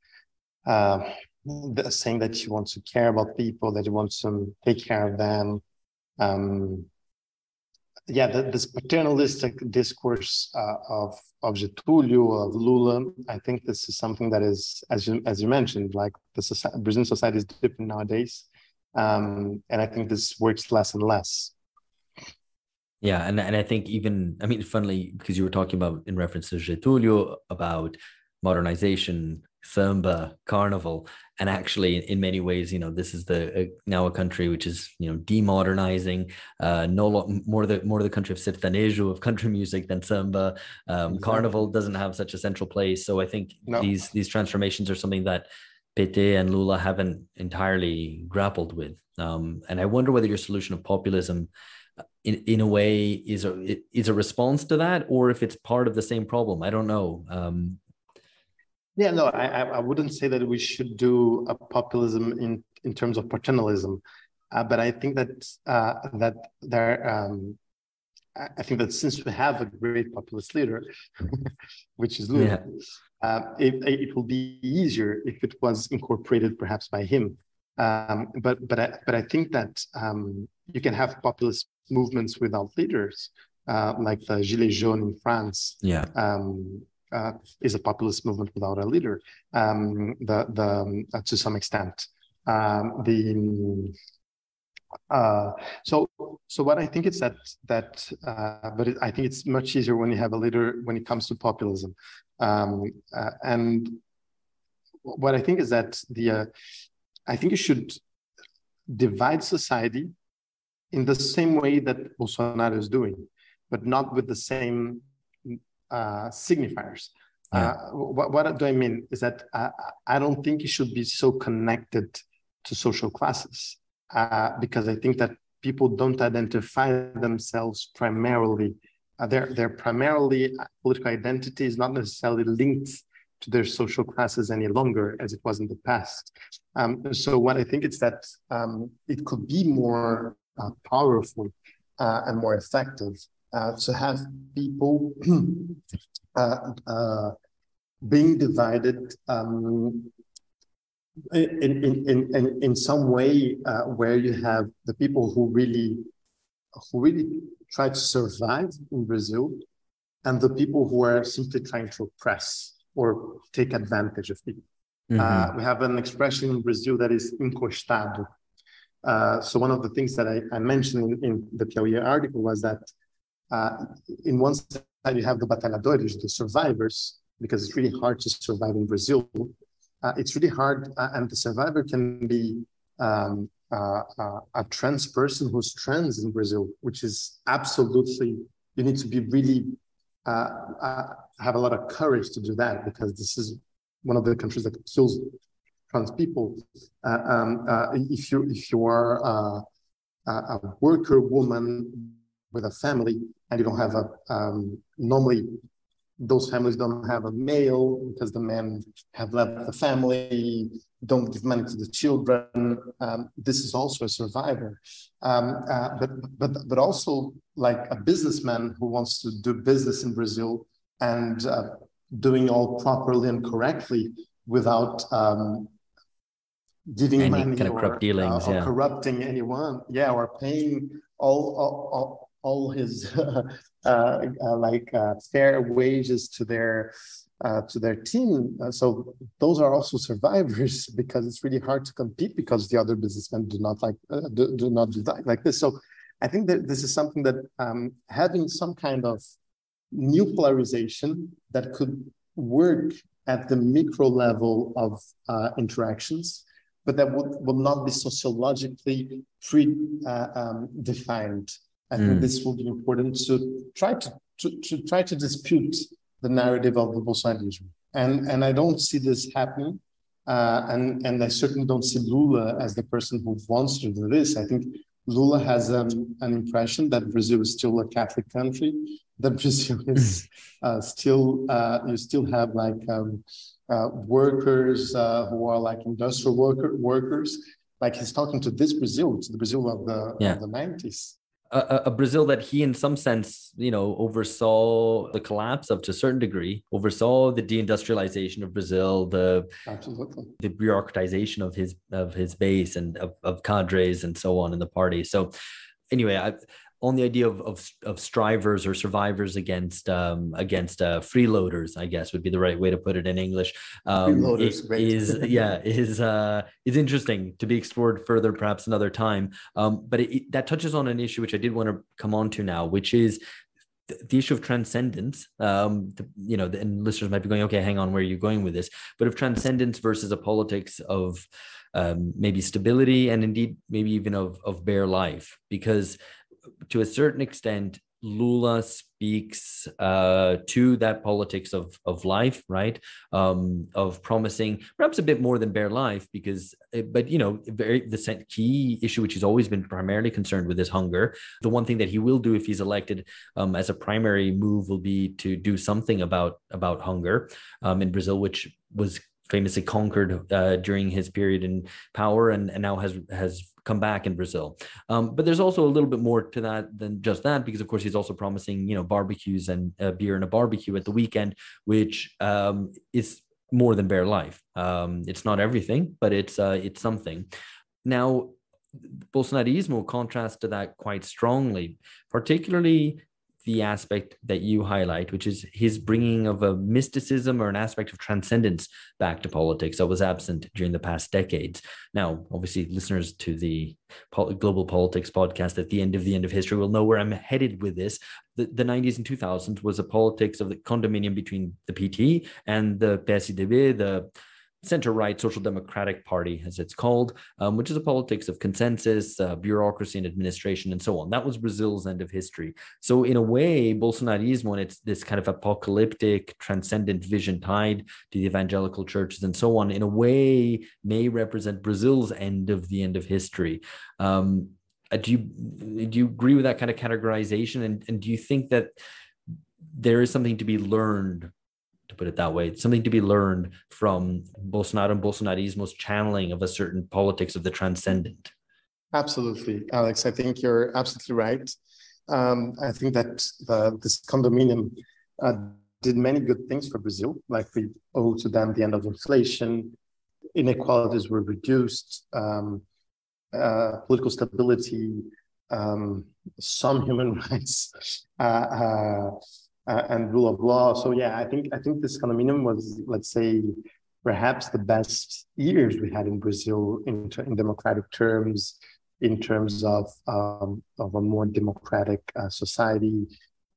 Saying that you want to care about people, that you want to take care of them. This paternalistic discourse of Getúlio, of Lula, I think this is something that is, as you mentioned, like Brazilian society is different nowadays. And I think this works less and less. Yeah, and I think funnily, because you were talking about, in reference to Getúlio, about modernization, samba, carnival, and actually in many ways, this is now a country which is demodernizing, more the country of sertanejo, of country music, than samba. Exactly. Carnival doesn't have such a central place, so I think these transformations are something that PT and Lula haven't entirely grappled with, and I wonder whether your solution of populism, in a way, is a response to that, or if it's part of the same problem. I don't know. I wouldn't say that we should do a populism in terms of paternalism, but I think that I think that since we have a great populist leader, which is Lula, it will be easier if it was incorporated perhaps by him. But I think that you can have populist movements without leaders, like the Gilets jaunes in France. Is a populist movement without a leader, to some extent. So what I think is that I think it's much easier when you have a leader when it comes to populism. And what I think is that I think you should divide society in the same way that Bolsonaro is doing. but not with the same signifiers. Yeah. What do I mean is that I don't think it should be so connected to social classes, because I think that people don't identify themselves primarily. Their primarily political identity is not necessarily linked to their social classes any longer as it was in the past. So what I think is that it could be more powerful and more effective to have people being divided in some way, where you have the people who really try to survive in Brazil, and the people who are simply trying to oppress or take advantage of people. Mm-hmm. We have an expression in Brazil that is encostado. So one of the things that I mentioned in the Piauí article was that in one side you have the batalhadores, the survivors, because it's really hard to survive in Brazil. It's really hard, and the survivor can be a trans person who's trans in Brazil, which is absolutely, you need to be really, have a lot of courage to do that, because this is one of the countries that kills trans people. If you are a worker woman with a family and you don't have normally those families don't have a male because the men have left the family, don't give money to the children. This is also a survivor. But also like a businessman who wants to do business in Brazil and doing all properly and correctly without giving any money kind of corrupt dealings, or corrupting anyone, or paying all his fair wages to their team. So those are also survivors, because it's really hard to compete because the other businessmen do not do that like this. So I think that this is something that having some kind of new polarization that could work at the micro level of interactions, but that will not be sociologically defined. I think this will be important to try to dispute the narrative of the Bolsonarismo, and I don't see this happening, and I certainly don't see Lula as the person who wants to do this. I think Lula has an impression that Brazil is still a Catholic country, that Brazil is still you still have like workers who are like industrial workers. Like he's talking to this Brazil, to the Brazil of the 90s. A Brazil that he, in some sense, oversaw the collapse of, to a certain degree, oversaw the deindustrialization of Brazil, the bureaucratization of his base and of cadres and so on in the party. So, anyway, on the idea of strivers or survivors against freeloaders, I guess would be the right way to put it in English. Is interesting to be explored further, perhaps another time. But that touches on an issue which I did want to come on to now, which is the issue of transcendence. And listeners might be going, okay, hang on, where are you going with this? But of transcendence versus a politics of maybe stability and indeed maybe even of bare life, because to a certain extent, Lula speaks to that politics of life, right? Of promising perhaps a bit more than bare life, the key issue, which he's always been primarily concerned with, is hunger. The one thing that he will do if he's elected as a primary move will be to do something about hunger in Brazil, which was famously conquered during his period in power and now has come back in Brazil. But there's also a little bit more to that than just that, because of course he's also promising, barbecues and beer and a barbecue at the weekend, which is more than bare life. It's not everything, but it's something. Now, Bolsonarismo contrasts to that quite strongly, particularly the aspect that you highlight, which is his bringing of a mysticism or an aspect of transcendence back to politics that was absent during the past decades. Now, obviously, listeners to the Global Politics podcast at the end of history will know where I'm headed with this. The 90s and 2000s was a politics of the condominium between the PT and the PSDB, center-right Social Democratic Party, as it's called, which is a politics of consensus, bureaucracy and administration, and so on. That was Brazil's end of history. So in a way, Bolsonarismo, and it's this kind of apocalyptic, transcendent vision tied to the evangelical churches and so on, in a way may represent Brazil's end of history. Do you agree with that kind of categorization? And do you think that there is something to be learned, to put it that way, something to be learned from Bolsonaro and Bolsonarismo's channeling of a certain politics of the transcendent? Absolutely, Alex. I think you're absolutely right. I think that this condominium did many good things for Brazil, like we owe to them the end of inflation, inequalities were reduced, political stability, some human rights, and rule of law. So yeah, I think this condominium was, let's say, perhaps the best years we had in Brazil in democratic terms, in terms of a more democratic society,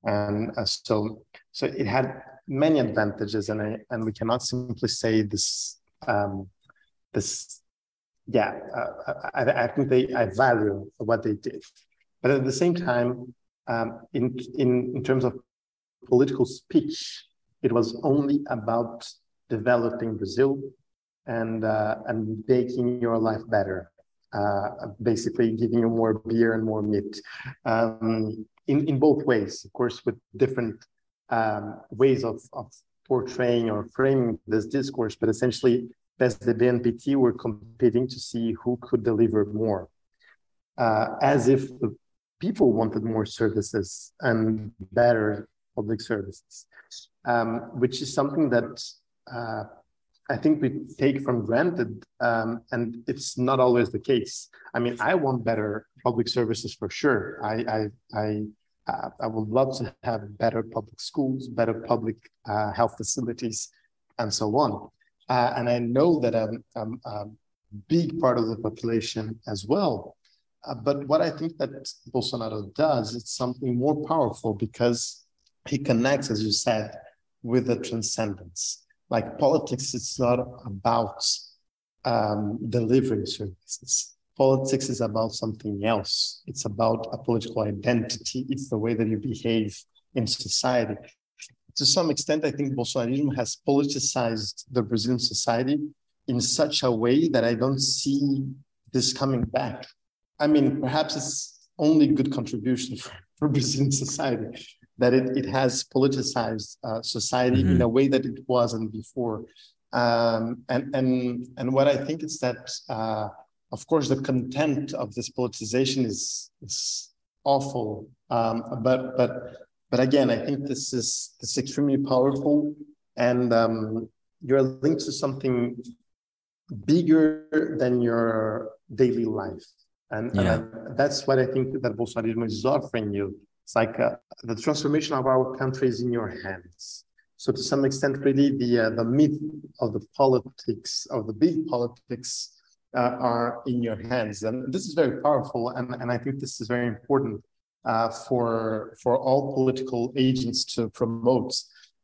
and so it had many advantages, and we cannot simply say this. I think I value what they did, but at the same time, in terms of political speech, it was only about developing Brazil and making your life better, basically giving you more beer and more meat, in both ways, of course, with different ways of portraying or framing this discourse, but essentially PSDB and PT were competing to see who could deliver more, as if the people wanted more services and better public services, which is something that I think we take for granted, and it's not always the case. I mean, I want better public services for sure. I would love to have better public schools, better public health facilities, and so on. And I know that I'm a big part of the population as well. But what I think that Bolsonaro does, it's something more powerful because he connects, as you said, with the transcendence. Like politics, it's not about delivering services. Politics is about something else. It's about a political identity. It's the way that you behave in society. To some extent, I think Bolsonarismo has politicized the Brazilian society in such a way that I don't see this coming back. I mean, perhaps it's only good contribution for Brazilian society, that it has politicized society in a way that it wasn't before. And what I think is that, of course, the content of this politicization is awful. But again, I think this is extremely powerful, and you're linked to something bigger than your daily life. And that's what I think that Bolsonarismo is offering you. It's like the transformation of our country is in your hands. So to some extent, really, the myth of the politics, of the big politics, are in your hands. And this is very powerful, and I think this is very important for all political agents to promote,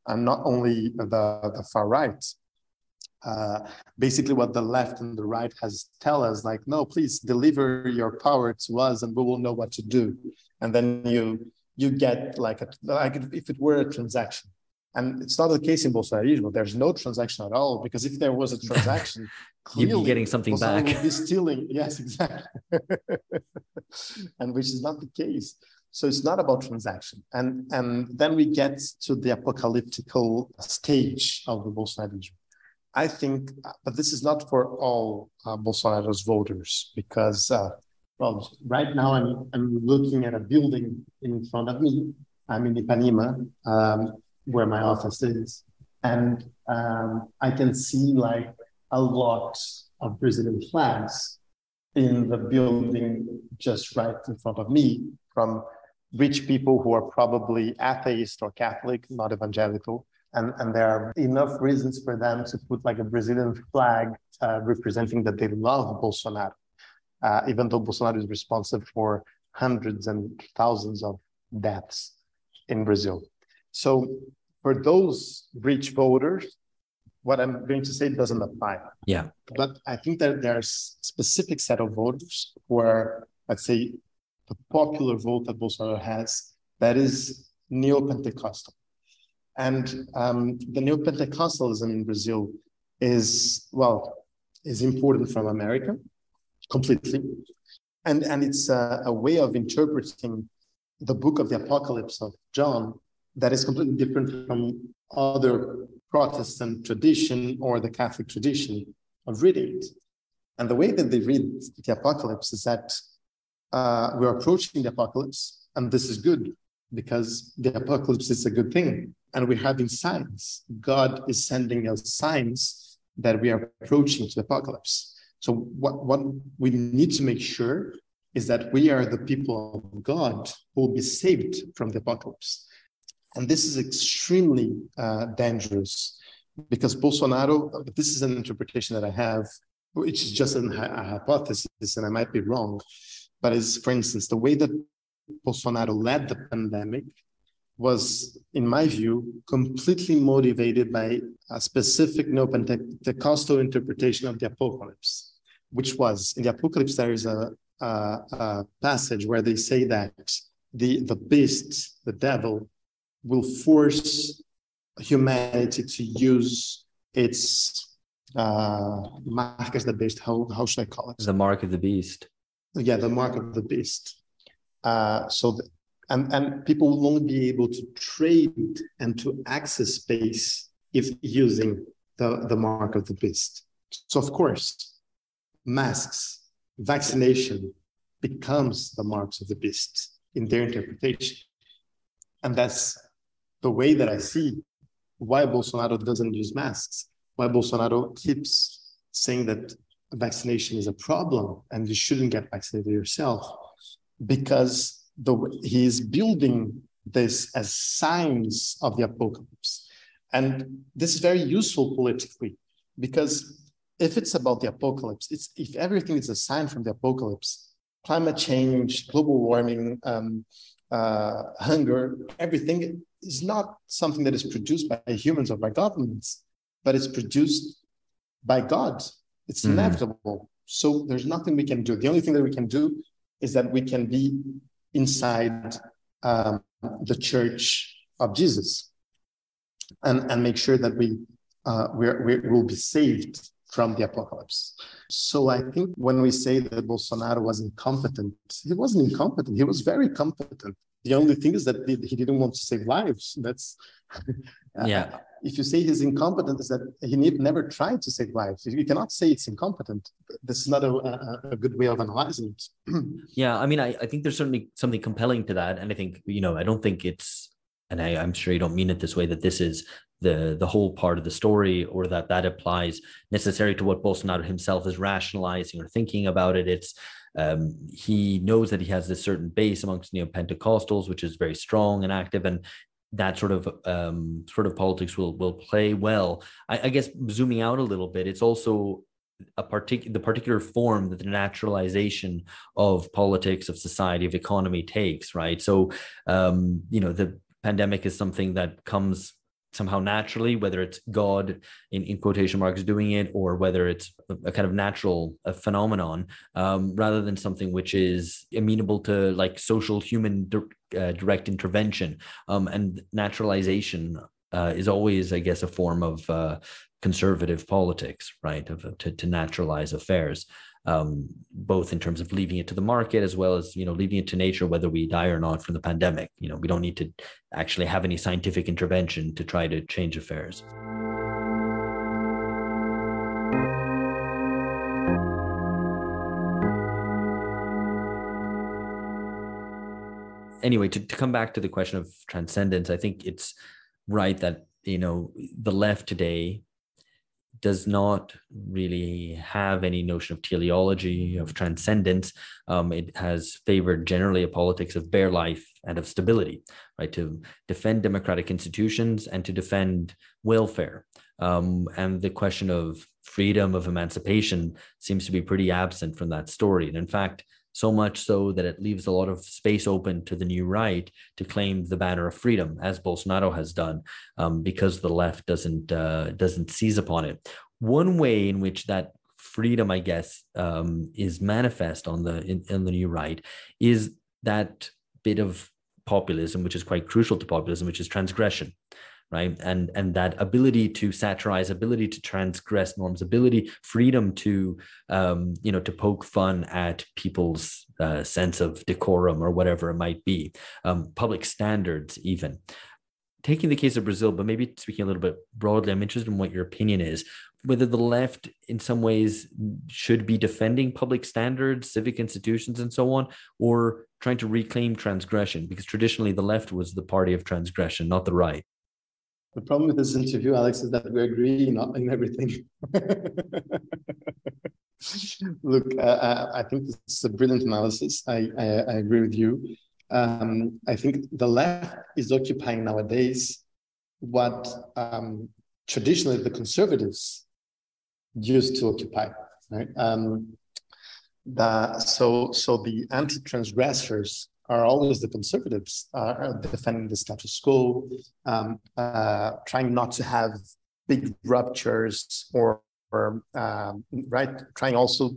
and not only the far right. Basically what the left and the right has tell us, like, no, please deliver your power to us and we will know what to do. And then you get like if it were a transaction. And it's not the case in Bolsonarismo. There's no transaction at all, because if there was a transaction, clearly you'd be getting something Bolsonaro back. would be stealing. Yes, exactly. And which is not the case. So it's not about transaction. And then we get to the apocalyptical stage of the Bolsonarismo. I think, but this is not for all Bolsonaro's voters, because, well, right now I'm looking at a building in front of me. I'm in Ipanema, where my office is. And I can see like a lot of Brazilian flags in the building just right in front of me, from rich people who are probably atheist or Catholic, not evangelical. And there are enough reasons for them to put like a Brazilian flag representing that they love Bolsonaro, even though Bolsonaro is responsible for hundreds and thousands of deaths in Brazil. So for those rich voters, what I'm going to say doesn't apply. Yeah. But I think that there's a specific set of voters where, let's say, the popular vote that Bolsonaro has, that is neo-Pentecostal. And the neo-Pentecostalism in Brazil is important from America, completely. And it's a way of interpreting the book of the Apocalypse of John that is completely different from other Protestant tradition or the Catholic tradition of reading it. And the way that they read the Apocalypse is that we're approaching the Apocalypse, and this is good because the Apocalypse is a good thing. And we're having signs. God is sending us signs that we are approaching to the Apocalypse. So what we need to make sure is that we are the people of God who will be saved from the Apocalypse. And this is extremely dangerous because Bolsonaro, this is an interpretation that I have, which is just a hypothesis, and I might be wrong, but is, for instance, the way that Bolsonaro led the pandemic was, in my view, completely motivated by a specific neo-Pentecostal interpretation of the Apocalypse, which was, in the Apocalypse, there is a passage where they say that the beast, the devil, will force humanity to use its marcas da beast. How should I call it? The mark of the beast. Yeah, the mark of the beast. And people will only be able to trade and to access space if using the mark of the beast. So of course, masks, vaccination becomes the marks of the beast in their interpretation. And that's the way that I see why Bolsonaro doesn't use masks, why Bolsonaro keeps saying that vaccination is a problem and you shouldn't get vaccinated yourself, because he is building this as signs of the apocalypse. And this is very useful politically, because if it's about the apocalypse, if everything is a sign from the apocalypse, climate change, global warming, hunger, everything is not something that is produced by humans or by governments, but it's produced by God. It's inevitable. So there's nothing we can do. The only thing that we can do is that we can be inside the church of Jesus and make sure that we will be saved from the apocalypse. So I think when we say that Bolsonaro was incompetent, he wasn't incompetent. He was very competent. The only thing is that he didn't want to save lives. That's yeah. If you say he's incompetent, is that he never tried to save lives. You cannot say it's incompetent. This is not a good way of analyzing it. Yeah, I mean, I think there's certainly something compelling to that, and I think I don't think it's, and I'm sure you don't mean it this way, that this is the whole part of the story, or that applies necessarily to what Bolsonaro himself is rationalizing or thinking about it. It's he knows that he has this certain base amongst neo-Pentecostals, which is very strong and active, and that sort of politics will play well. I guess zooming out a little bit, it's also the particular form that the naturalization of politics, of society, of economy takes, right? So the pandemic is something that comes somehow naturally, whether it's God in quotation marks doing it, or whether it's a kind of natural phenomenon, rather than something which is amenable to like social human direct intervention. And naturalization is always, I guess, a form of conservative politics, right? To naturalize affairs, both in terms of leaving it to the market, as well as leaving it to nature, whether we die or not from the pandemic. We don't need to actually have any scientific intervention to try to change affairs. Anyway, to come back to the question of transcendence, I think it's right that the left today does not really have any notion of teleology, of transcendence. It has favored generally a politics of bare life and of stability, right? To defend democratic institutions and to defend welfare. And the question of freedom, of emancipation, seems to be pretty absent from that story. And in fact, so much so that it leaves a lot of space open to the new right to claim the banner of freedom, as Bolsonaro has done, because the left doesn't seize upon it. One way in which that freedom, I guess, is manifest in the new right is that bit of populism, which is quite crucial to populism, which is transgression, right? And that ability to satirize, ability to transgress norms, freedom to to poke fun at people's sense of decorum or whatever it might be, public standards even. Taking the case of Brazil, but maybe speaking a little bit broadly, I'm interested in what your opinion is, whether the left in some ways should be defending public standards, civic institutions, and so on, or trying to reclaim transgression, because traditionally the left was the party of transgression, not the right. The problem with this interview, Alex, is that we agree not in everything. Look, I think this is a brilliant analysis. I agree with you. I think the left is occupying nowadays what traditionally the conservatives used to occupy, right? So the anti-transgressors are always the conservatives, defending the status quo, trying not to have big ruptures or right, trying also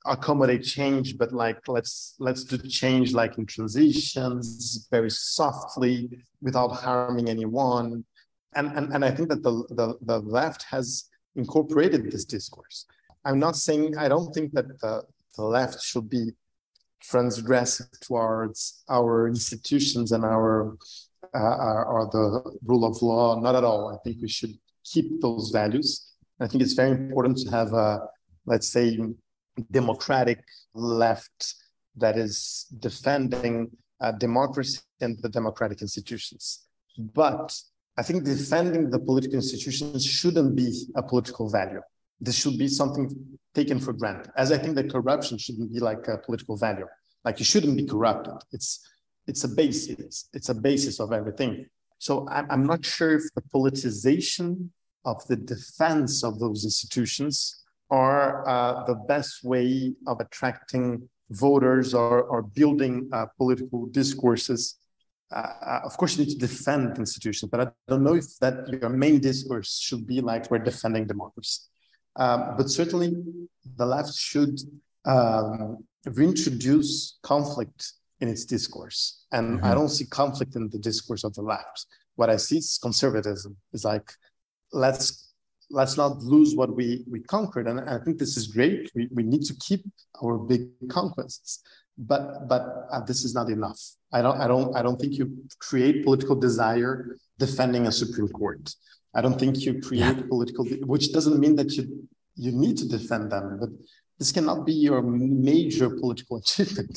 accommodate change, but like let's do change like in transitions, very softly, without harming anyone. And I think that the left has incorporated this discourse. I'm not saying, I don't think that the left should be transgressive towards our institutions and our or the rule of law. Not at all. I think we should keep those values. I think it's very important to have a, let's say, democratic left that is defending democracy and the democratic institutions. But I think defending the political institutions shouldn't be a political value. This should be something taken for granted. As I think that corruption shouldn't be like a political value. Like you shouldn't be corrupted. It's a basis. It's a basis of everything. So I'm not sure if the politicization of the defense of those institutions are the best way of attracting voters or building political discourses. Of course, you need to defend institutions, but I don't know if that your main discourse should be like we're defending democracy. But certainly, the left should reintroduce conflict in its discourse. And I don't see conflict in the discourse of the left. What I see is conservatism. It's like, let's not lose what we conquered. And I think this is great. We need to keep our big conquests, but this is not enough. I don't think you create political desire defending a Supreme Court. I don't think you create political, which doesn't mean that you need to defend them, but this cannot be your major political achievement.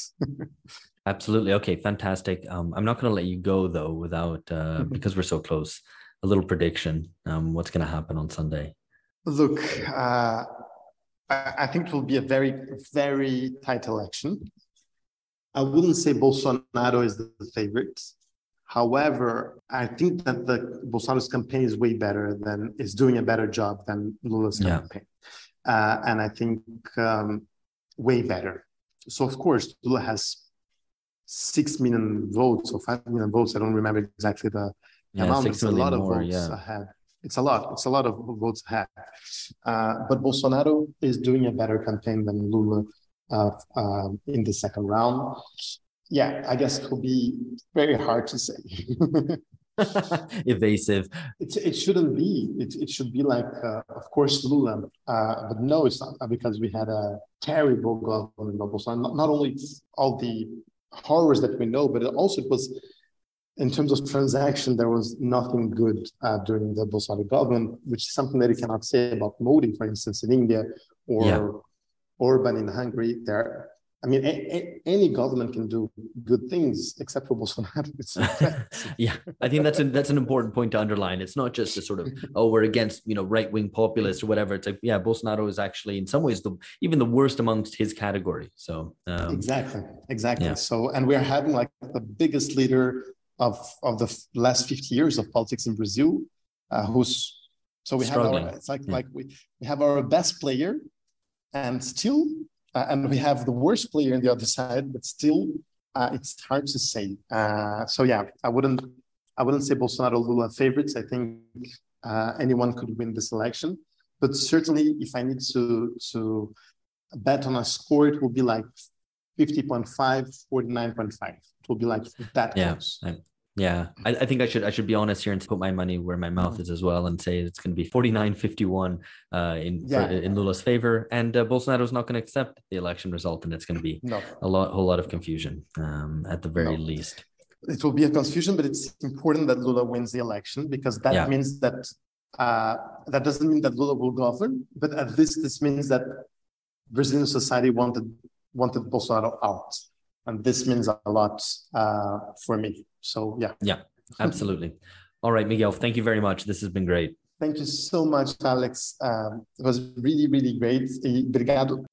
Absolutely. Okay, fantastic. I'm not going to let you go though without, because we're so close, a little prediction. What's going to happen on Sunday? Look, I think it will be a very, very tight election. I wouldn't say Bolsonaro is the favorite. However, I think that Bolsonaro's campaign is way better is doing a better job than Lula's campaign. And I think way better. So of course, Lula has 6 million votes or 5 million votes. I don't remember exactly the amount. It's a lot of votes ahead. It's a lot of votes ahead. But Bolsonaro is doing a better campaign than Lula in the second round. Yeah, I guess it will be very hard to say. Evasive. It shouldn't be. It should be like, of course, Lula. But no, it's not, because we had a terrible government of Bolsonaro. Not only all the horrors that we know, but it was, in terms of transaction, there was nothing good during the Bolsonaro government, which is something that you cannot say about Modi, for instance, in India, or Orban in Hungary. Any government can do good things except for Bolsonaro. Yeah, I think that's an important point to underline. It's not just a sort of, we're against right-wing populists or whatever. It's like, Bolsonaro is actually in some ways even the worst amongst his category. So exactly. Yeah. So, and we're having like the biggest leader of the last 50 years of politics in Brazil, we struggling. have we have our best player, and still and we have the worst player on the other side, but still, it's hard to say. So yeah, I wouldn't say Bolsonaro or Lula favorites. I think anyone could win this election, but certainly if I need to bet on a score, it will be like 50.5, 49.5. It will be like that close. Yeah, I think I should be honest here and put my money where my mouth is as well and say it's going to be 49-51 in Lula's favor, and Bolsonaro's not going to accept the election result, and it's going to be a whole lot of confusion at the very least. It will be a confusion, but it's important that Lula wins the election, because that means that that doesn't mean that Lula will govern, but at least this means that Brazilian society wanted Bolsonaro out. And this means a lot for me. So, yeah. Yeah, absolutely. All right, Miguel, thank you very much. This has been great. Thank you so much, Alex. It was really, really great. Obrigado.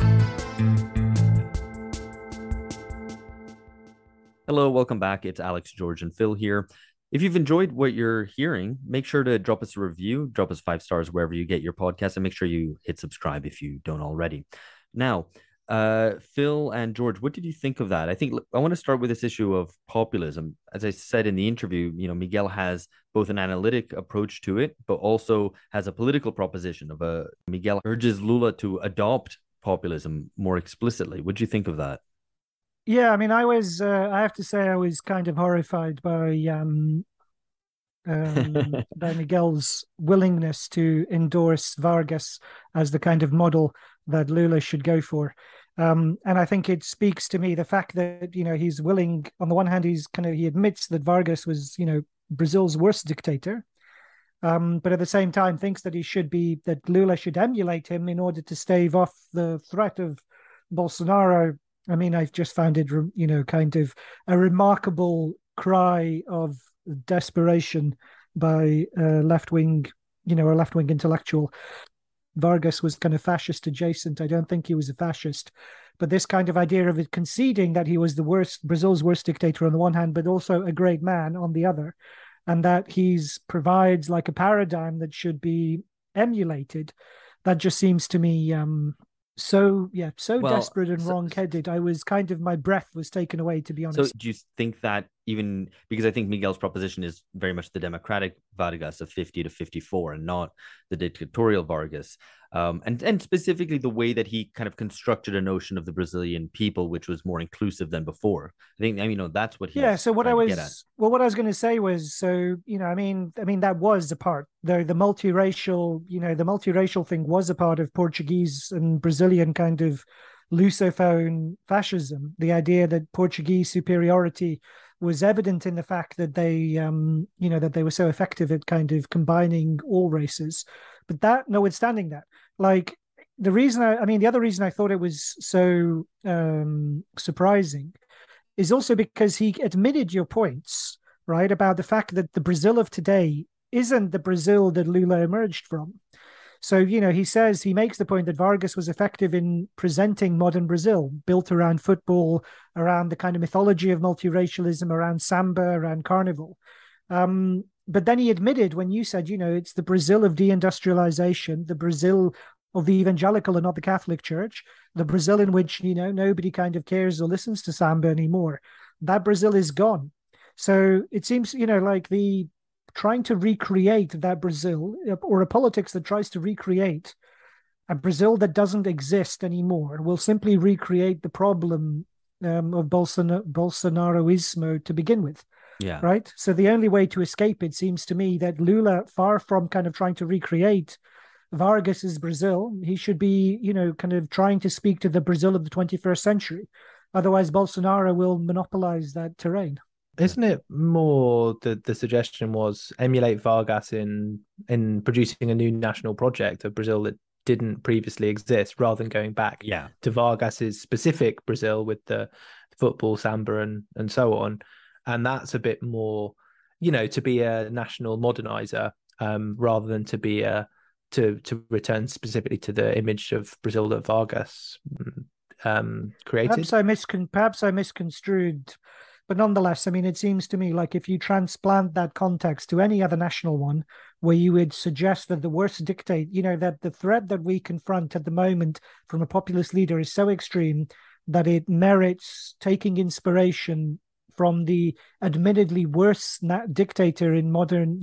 Hello, welcome back. It's Alex, George, and Phil here. If you've enjoyed what you're hearing, make sure to drop us a review, drop us 5 stars wherever you get your podcast, and make sure you hit subscribe if you don't already. Now, Phil and George, what did you think of that? I think I want to start with this issue of populism. As I said in the interview, Miguel has both an analytic approach to it, but also has a political proposition Miguel urges Lula to adopt populism more explicitly. What do you think of that? Yeah, I mean, I have to say I was kind of horrified by Miguel's willingness to endorse Vargas as the kind of model that Lula should go for. And I think it speaks to me the fact that, he's willing, on the one hand, he admits that Vargas was, Brazil's worst dictator, but at the same time thinks that that Lula should emulate him in order to stave off the threat of Bolsonaro. I mean, I've just found it, kind of a remarkable cry of desperation by a left-wing intellectual. Vargas was kind of fascist adjacent. I don't think he was a fascist, but this kind of idea of it conceding that he was Brazil's worst dictator on the one hand, but also a great man on the other, and that provides like a paradigm that should be emulated. That just seems to me so desperate and wrong-headed. My breath was taken away, to be honest. So do you think that, even because I think Miguel's proposition is very much the democratic Vargas of 50 to 54 and not the dictatorial Vargas, and specifically the way that he kind of constructed a notion of the Brazilian people, which was more inclusive than before. I think, that's what he so what I was going to say was, that was a part, though the multiracial thing was a part of Portuguese and Brazilian kind of Lusophone fascism. The idea that Portuguese superiority was evident in the fact that they were so effective at kind of combining all races. But that, notwithstanding that, the other reason I thought it was so surprising is also because he admitted your points, right, about the fact that the Brazil of today isn't the Brazil that Lula emerged from. So, he makes the point that Vargas was effective in presenting modern Brazil, built around football, around the kind of mythology of multiracialism, around samba, around carnival. But then he admitted, when you said, it's the Brazil of deindustrialization, the Brazil of the evangelical and not the Catholic Church, the Brazil in which, nobody kind of cares or listens to samba anymore. That Brazil is gone. So it seems, trying to recreate that Brazil, or a politics that tries to recreate a Brazil that doesn't exist anymore, will simply recreate the problem of Bolsonaroismo to begin with. Yeah. Right. So the only way to escape it seems to me that Lula, far from kind of trying to recreate Vargas's Brazil, he should be, kind of trying to speak to the Brazil of the 21st century. Otherwise, Bolsonaro will monopolize that terrain. Isn't it more the suggestion was emulate Vargas in producing a new national project of Brazil that didn't previously exist, rather than going back to Vargas's specific Brazil with the football, samba, and so on. And that's a bit more, to be a national modernizer, rather than to be to return specifically to the image of Brazil that Vargas created. Perhaps I misconstrued But nonetheless, I mean, it seems to me like if you transplant that context to any other national one, where you would suggest that the worst dictate, that the threat that we confront at the moment from a populist leader is so extreme that it merits taking inspiration from the admittedly worst dictator in modern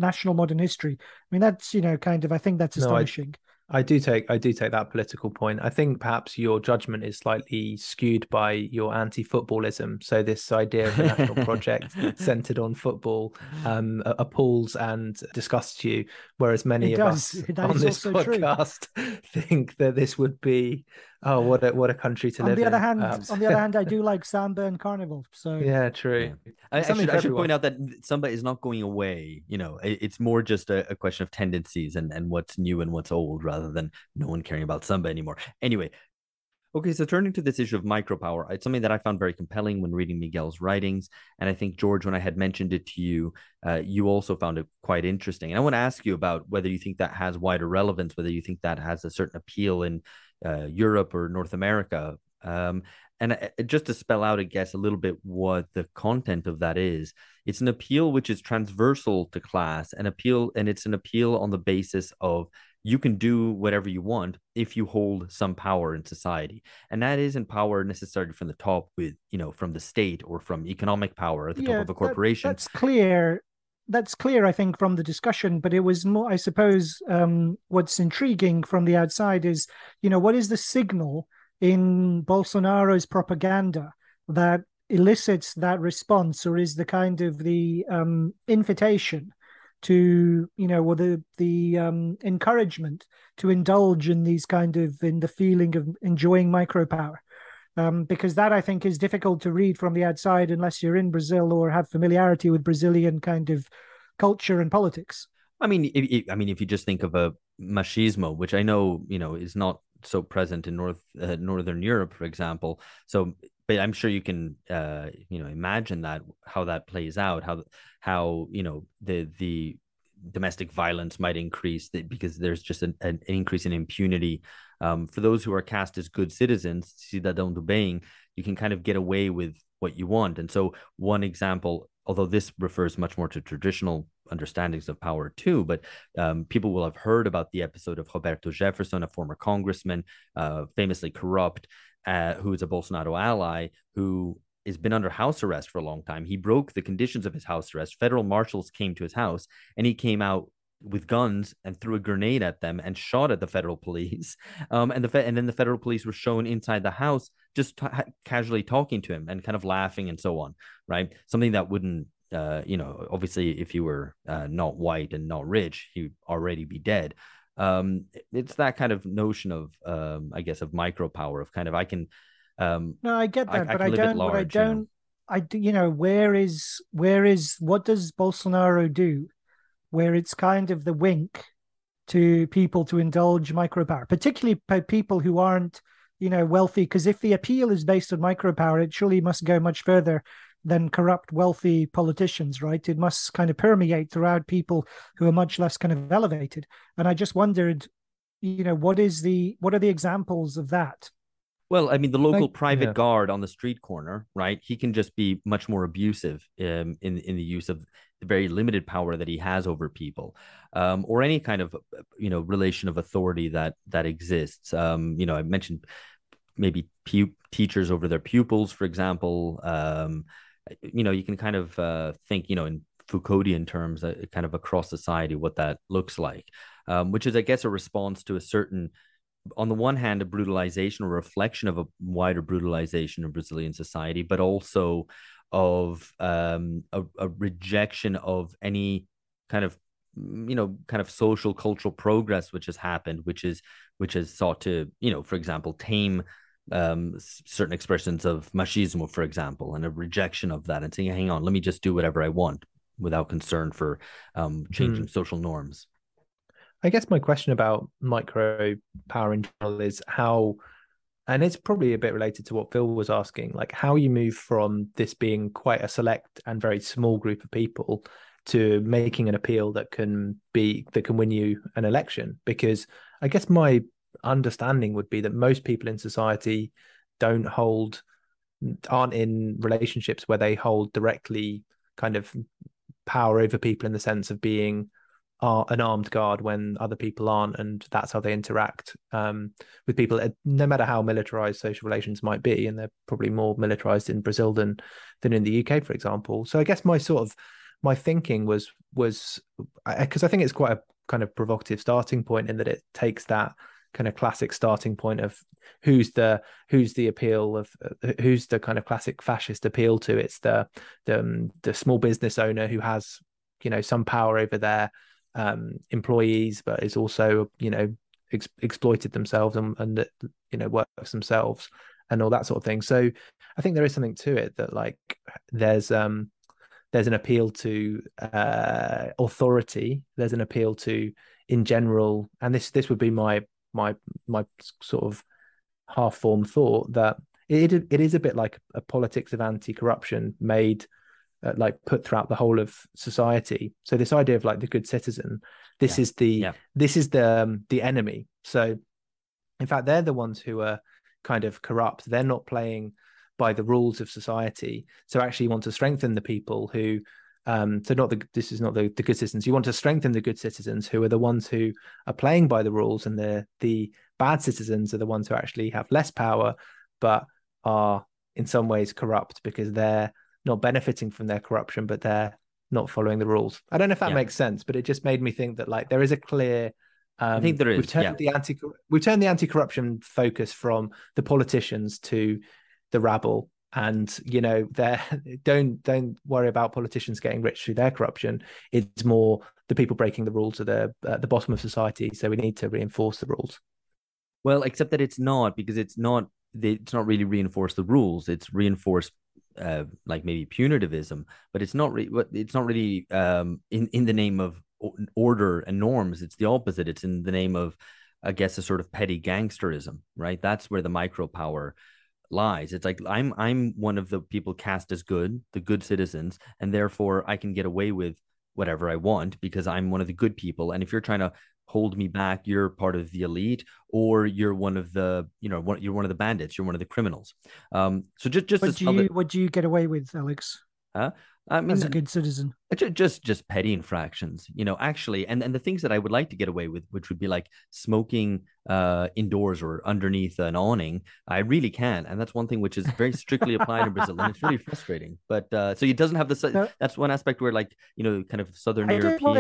history. I mean, that's, I think that's astonishing. I do take that political point. I think perhaps your judgment is slightly skewed by your anti-footballism. So this idea of a national project centered on football appalls and disgusts you, whereas many of us on this podcast think that this would be what a country to live in. On the other hand, I do like samba and carnival. So yeah, true. Yeah. I should point out that samba is not going away. It's more just a question of tendencies and what's new and what's old, rather than no one caring about samba anymore. Anyway, okay, so turning to this issue of micropower, it's something that I found very compelling when reading Miguel's writings. And I think, George, when I had mentioned it to you, you also found it quite interesting. And I want to ask you about whether you think that has wider relevance, whether you think that has a certain appeal in Europe or North America. And just to spell out, I guess, a little bit what the content of that is, it's an appeal which is transversal to class, and it's an appeal on the basis of you can do whatever you want if you hold some power in society. And that isn't power necessarily from the top from the state or from economic power at the top of a corporation. That's clear. That's clear, I think, from the discussion, but it was more, I suppose, what's intriguing from the outside is, what is the signal in Bolsonaro's propaganda that elicits that response, or is the kind of the invitation to, or the encouragement to indulge in these in the feeling of enjoying micropower. Because that, I think, is difficult to read from the outside unless you're in Brazil or have familiarity with Brazilian kind of culture and politics. I mean, if you just think of a machismo, which I know, is not so present in Northern Europe, for example. So, but I'm sure you can, imagine how that plays out, how the domestic violence might increase because there's just an increase in impunity. For those who are cast as good citizens, cidadão do bem, you can kind of get away with what you want. And so one example, although this refers much more to traditional understandings of power too, but people will have heard about the episode of Roberto Jefferson, a former congressman, famously corrupt, who is a Bolsonaro ally, who has been under house arrest for a long time. He broke the conditions of his house arrest. Federal marshals came to his house, and he came out with guns and threw a grenade at them and shot at the federal police. And then the federal police were shown inside the house, just casually talking to him and kind of laughing and so on, right? Something that wouldn't, obviously if you were not white and not rich, he'd already be dead. It's that kind of notion of, I guess, of micropower, of kind of, I can, no, I get that, but I don't, where is, what does Bolsonaro do where it's kind of the wink to people to indulge micropower, particularly people who aren't, wealthy? Because if the appeal is based on micropower, it surely must go much further than corrupt, wealthy politicians, right? It must kind of permeate throughout people who are much less kind of elevated. And I just wondered, what are the examples of that? Well, I mean, the local private guard on the street corner, right? He can just be much more abusive in the use of the very limited power that he has over people, or any kind of, relation of authority that exists. I mentioned maybe teachers over their pupils, for example. You can kind of think, in Foucauldian terms, kind of across society, what that looks like, which is, I guess, a response to a certain, on the one hand, a brutalization or reflection of a wider brutalization of Brazilian society, but also of a rejection of any kind of, social cultural progress which has happened, which has sought to, for example, tame certain expressions of machismo, for example, and a rejection of that, and saying, hang on, let me just do whatever I want without concern for changing social norms. I guess my question about micro power in general is how, and it's probably a bit related to what Phil was asking, like how you move from this being quite a select and very small group of people to making an appeal that can win you an election. Because I guess my understanding would be that most people in society don't hold aren't in relationships where they hold directly kind of power over people in the sense of being an armed guard when other people aren't, and that's how they interact with people, no matter how militarized social relations might be, and they're probably more militarized in Brazil than in the UK, for example. So I guess my thinking was because I think it's quite a kind of provocative starting point in that it takes that kind of classic starting point of who's the appeal of who's the kind of classic fascist appeal to. It's the small business owner who has, you know, some power over their employees, but is also, you know, exploited themselves and you know, works themselves and all that sort of thing. So I think there is something to it that, like, there's an appeal to authority. There's an appeal to, in general, and this would be my sort of half-formed thought, that it is a bit like a politics of anti-corruption made like put throughout the whole of society. So this idea of like the good citizen, this is the enemy. So in fact, they're the ones who are kind of corrupt. They're not playing by the rules of society. So actually you want to strengthen the people who this is not the good citizens. You want to strengthen the good citizens who are the ones who are playing by the rules, and the bad citizens are the ones who actually have less power but are in some ways corrupt because they're not benefiting from their corruption, but they're not following the rules. I don't know if that makes sense, but it just made me think that, like, there is a clear I think there is. We've turned the anti-corruption focus from the politicians to the rabble, and, you know, don't worry about politicians getting rich through their corruption. It's more the people breaking the rules at the bottom of society. So we need to reinforce the rules. Well, except that it's not, because it's not really reinforce the rules. It's reinforce like maybe punitivism, but it's not really in the name of order and norms. It's the opposite. It's in the name of, I guess, a sort of petty gangsterism, right? That's where the micropower lies. It's like I'm one of the people cast as good, the good citizens, and therefore I can get away with whatever I want because I'm one of the good people. And if you're trying to hold me back, you're part of the elite, or you're one of the, you know, you're one of the bandits, you're one of the criminals. So just what do you get away with, Alex? I mean, as a good citizen, just petty infractions, you know, actually, and the things that I would like to get away with, which would be like smoking indoors or underneath an awning, I really can, and that's one thing which is very strictly applied in Brazil, and it's really frustrating. But so it doesn't have that's one aspect where, like, you know, kind of Southern European.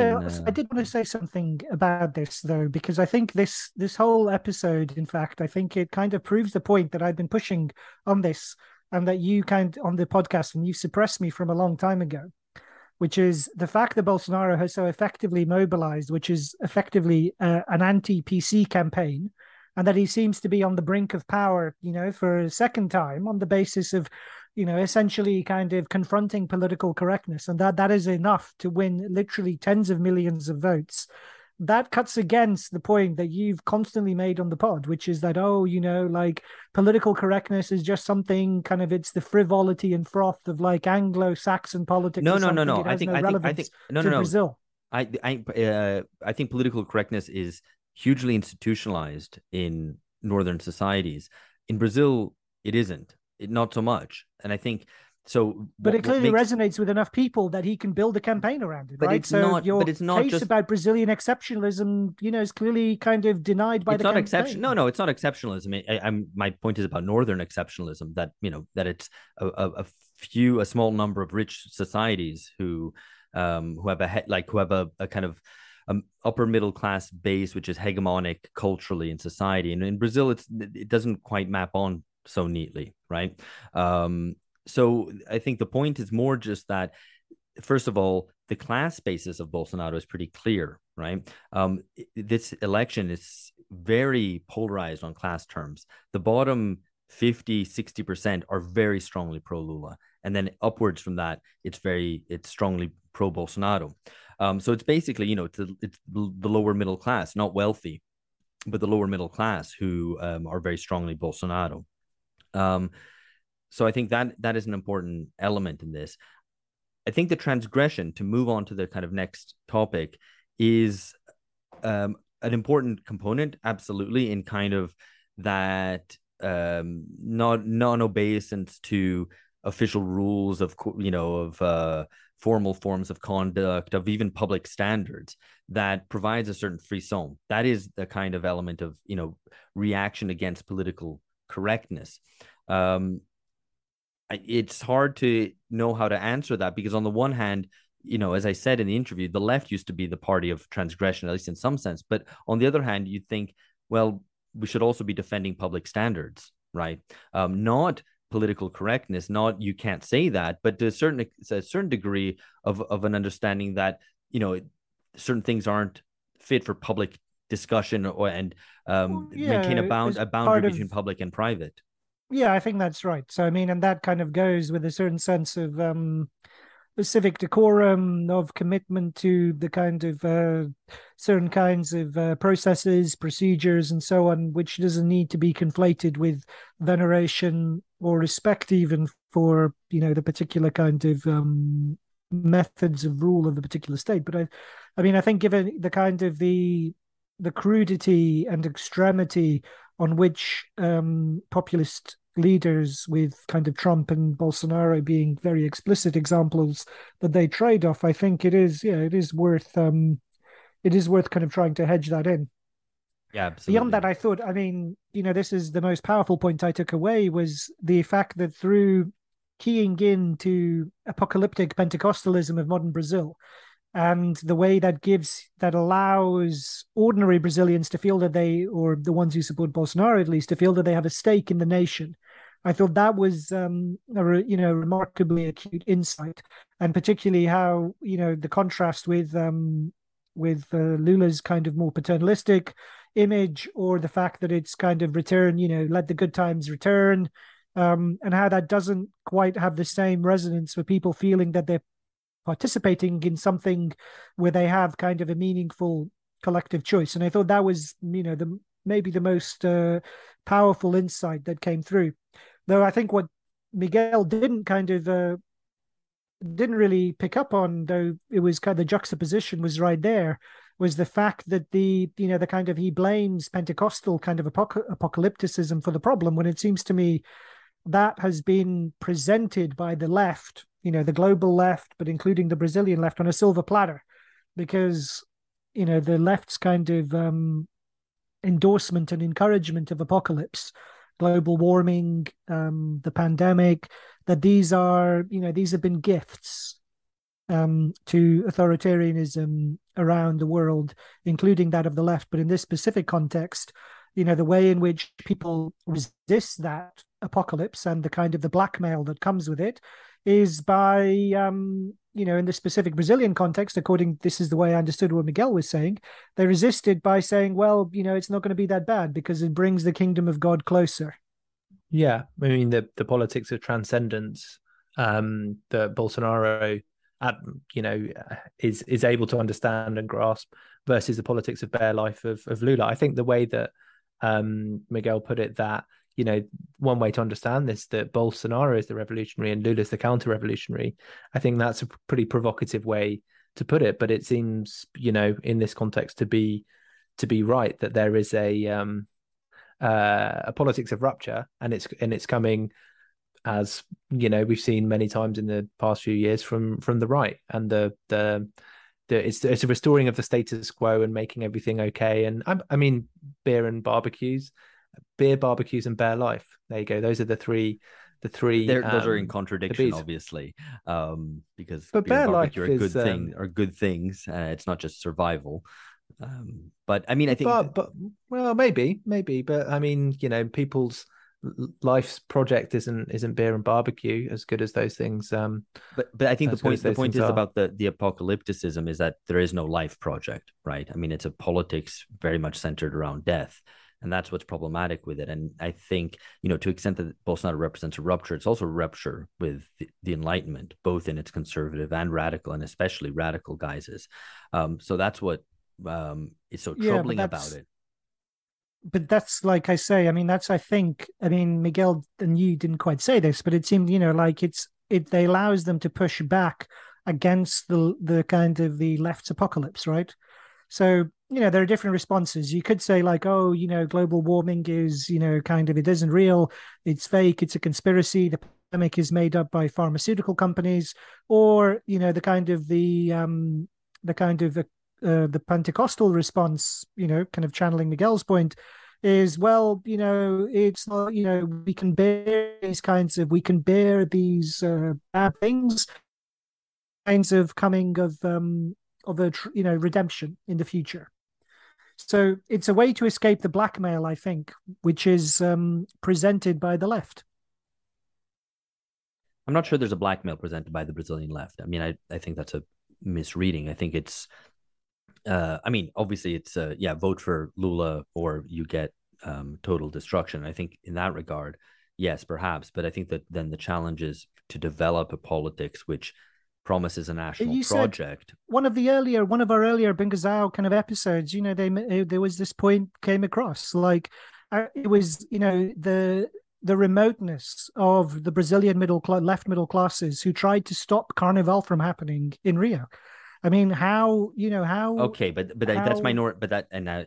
I did want to say something about this though, because I think this whole episode, in fact, I think it kind of proves the point that I've been pushing on this, and that you on the podcast, and you suppressed me from a long time ago, which is the fact that Bolsonaro has so effectively mobilized, which is effectively an anti-PC campaign, and that he seems to be on the brink of power, you know, for a second time on the basis of, you know, essentially kind of confronting political correctness, and that is enough to win literally tens of millions of votes. That cuts against the point that you've constantly made on the pod, which is that, oh, you know, like political correctness is just something kind of, it's the frivolity and froth of like Anglo-Saxon politics. No. I think Brazil. I think political correctness is hugely institutionalized in northern societies. In Brazil, it isn't. Not so much. And I think so. But it clearly resonates with enough people that he can build a campaign around it, right? So your case about Brazilian exceptionalism, you know, is clearly kind of denied by the campaign. No, it's not exceptionalism. My point is about northern exceptionalism, that, you know, that it's a small number of rich societies who have a kind of upper middle class base, which is hegemonic culturally in society. And in Brazil, it doesn't quite map on so neatly, right? So I think the point is more just that, first of all, the class basis of Bolsonaro is pretty clear, right? This election is very polarized on class terms. The bottom 50, 60% are very strongly pro-Lula. And then upwards from that, it's strongly pro-Bolsonaro. So it's basically, you know, it's the lower middle class, not wealthy, but the lower middle class who are very strongly Bolsonaro. So I think that is an important element in this. I think the transgression, to move on to the kind of next topic, is an important component, absolutely, in kind of that not non-obeisance to official rules of formal forms of conduct, of even public standards, that provides a certain frisson. That is the kind of element of reaction against political correctness. It's hard to know how to answer that, because on the one hand, as I said in the interview, the left used to be the party of transgression, at least in some sense. But on the other hand, you think, well, we should also be defending public standards, right? Not political correctness, not you can't say that, but to a certain degree of an understanding that certain things aren't fit for public discussion, and maintain a boundary between public and private. Yeah, I think that's right. So I mean, and that kind of goes with a certain sense of the civic decorum, of commitment to the kind of certain kinds of processes, procedures, and so on, which doesn't need to be conflated with veneration or respect even for the particular kind of methods of rule of the particular state. But I think given the kind of the crudity and extremity on which populist leaders, with kind of Trump and Bolsonaro being very explicit examples that they trade off, I think it is worth kind of trying to hedge that in. Yeah, absolutely. Beyond that, I thought, this is the most powerful point I took away, was the fact that through keying into apocalyptic Pentecostalism of modern Brazil, and the way that allows ordinary Brazilians to feel that they, or the ones who support Bolsonaro at least, to feel that they have a stake in the nation. I thought that was a remarkably acute insight, and particularly how the contrast with Lula's kind of more paternalistic image, or the fact that it's kind of return, let the good times return, and how that doesn't quite have the same resonance for people feeling that they're participating in something where they have kind of a meaningful collective choice. And I thought that was, maybe the most powerful insight that came through. Though I think what Miguel didn't really pick up on, though it was kind of the juxtaposition was right there, was the fact that the kind of, he blames Pentecostal kind of apocalypticism for the problem, when it seems to me that has been presented by the left, the global left, but including the Brazilian left, on a silver platter, because, the left's kind of endorsement and encouragement of apocalypse, global warming, the pandemic, that these have been gifts to authoritarianism around the world, including that of the left. But in this specific context, the way in which people resist that apocalypse and the kind of the blackmail that comes with it is by, in the specific Brazilian context, this is the way I understood what Miguel was saying, they resisted by saying, well, it's not going to be that bad because it brings the kingdom of God closer. Yeah, I mean, the politics of transcendence that Bolsonaro, is able to understand and grasp, versus the politics of bare life of Lula. I think the way that Miguel put it, that one way to understand this, that Bolsonaro is the revolutionary and Lula's the counter-revolutionary, I think that's a pretty provocative way to put it. But it seems, in this context, to be right, that there is a politics of rupture, and it's coming, as we've seen many times in the past few years, from the right, and it's a restoring of the status quo and making everything okay. And I mean, beer, barbecues, and bare life. There you go. Those are the three. Those are in contradiction, obviously, because but beer and barbecue are good things. It's not just survival. But I mean, I think, but well, maybe, but I mean, people's life's project isn't beer and barbecue, as good as those things. But I think the point is about the apocalypticism is that there is no life project, right? I mean, it's a politics very much centered around death. And that's what's problematic with it. And I think, to the extent that Bolsonaro represents a rupture, it's also a rupture with the Enlightenment, both in its conservative and radical, and especially radical guises. So that's what is so troubling about it. But that's, like I say, I mean, Miguel and you didn't quite say this, but it seemed, like it allows them to push back against the kind of the left's apocalypse, right? So there are different responses. You could say like, oh, global warming is, kind of, it isn't real, it's fake, it's a conspiracy, the pandemic is made up by pharmaceutical companies, or the Pentecostal response, kind of channeling Miguel's point, is, well, it's not, we can bear these bad things, kinds of coming of a redemption in the future. So it's a way to escape the blackmail, I think, which is presented by the left. I'm not sure there's a blackmail presented by the Brazilian left. I mean, I think that's a misreading. I think it's, obviously it's, vote for Lula or you get total destruction. I think in that regard, yes, perhaps. But I think that then the challenge is to develop a politics which promises a national project. One of our earlier Bungazão kind of episodes, there was this point came across, like it was, the remoteness of the Brazilian left middle classes who tried to stop Carnival from happening in Rio. I mean, how. Okay, but that's minor. But that and I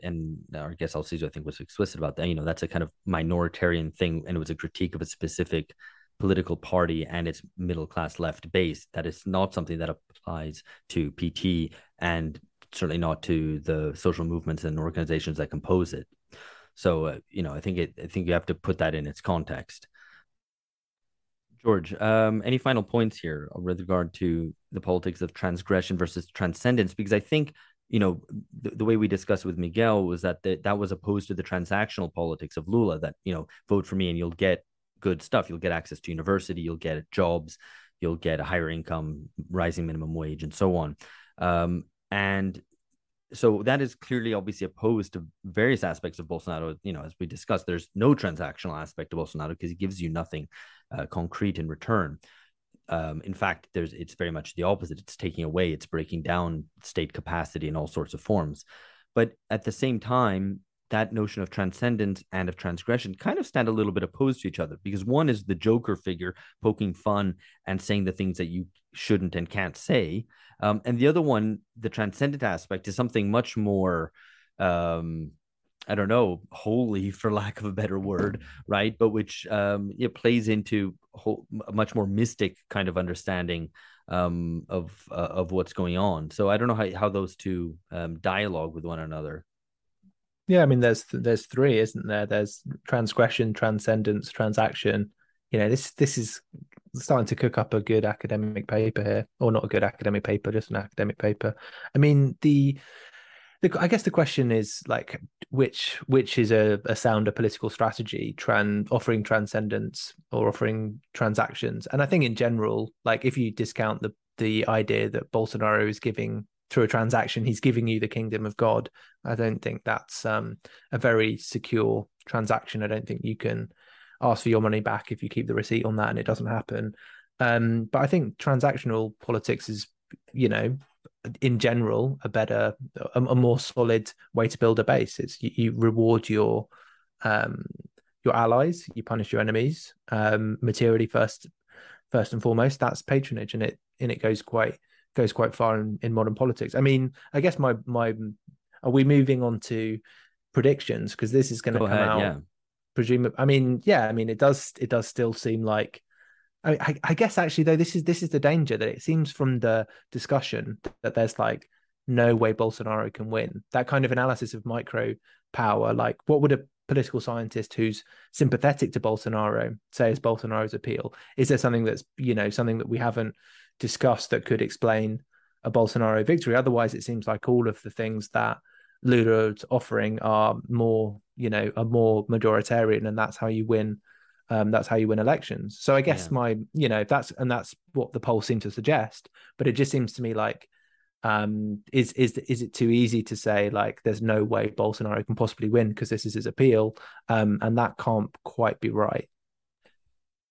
guess Alciso, I think, was explicit about that. That's a kind of minoritarian thing, and it was a critique of a specific political party and its middle class left base. That is not something that applies to PT, and certainly not to the social movements and organizations that compose it. So I think you have to put that in its context. George, any final points here with regard to the politics of transgression versus transcendence? Because I think the way we discussed with Miguel was that that was opposed to the transactional politics of Lula, that vote for me and you'll get good stuff. You'll get access to university, you'll get jobs, you'll get a higher income, rising minimum wage, and so on. And so that is clearly obviously opposed to various aspects of Bolsonaro. As we discussed, there's no transactional aspect of Bolsonaro because he gives you nothing concrete in return. In fact, it's very much the opposite. It's taking away, it's breaking down state capacity in all sorts of forms. But at the same time, that notion of transcendence and of transgression kind of stand a little bit opposed to each other, because one is the Joker figure poking fun and saying the things that you shouldn't and can't say. And the other one, the transcendent aspect, is something much more, holy, for lack of a better word, right? But which it plays into a much more mystic kind of understanding of what's going on. So I don't know how those two dialogue with one another. Yeah, I mean, there's three, isn't there? There's transgression, transcendence, transaction. This is starting to cook up a good academic paper here, or not a good academic paper, just an academic paper. I mean, I guess the question is like, which is a sounder political strategy, offering transcendence or offering transactions? And I think in general, like if you discount the idea that Bolsonaro is giving through a transaction, he's giving you the kingdom of God, I don't think that's a very secure transaction. I don't think you can ask for your money back if you keep the receipt on that and it doesn't happen. But I think transactional politics is, in general, a more solid way to build a base. It's you reward your allies, you punish your enemies, materially first and foremost. That's patronage, and it goes quite far in modern politics. I mean, I guess my are we moving on to predictions, because this is going to come out? Yeah. Presumably, it does still seem like. I guess actually though, this is the danger, that it seems from the discussion that there's like no way Bolsonaro can win. That kind of analysis of micro power, like what would a political scientist who's sympathetic to Bolsonaro say is Bolsonaro's appeal? Is there something that's something that we haven't discussed that could explain a Bolsonaro victory? Otherwise, it seems like all of the things that Lula's offering are more majoritarian, and that's how you win. That's how you win elections. So I guess that's what the polls seem to suggest. But it just seems to me like, is it too easy to say like there's no way Bolsonaro can possibly win because this is his appeal, and that can't quite be right.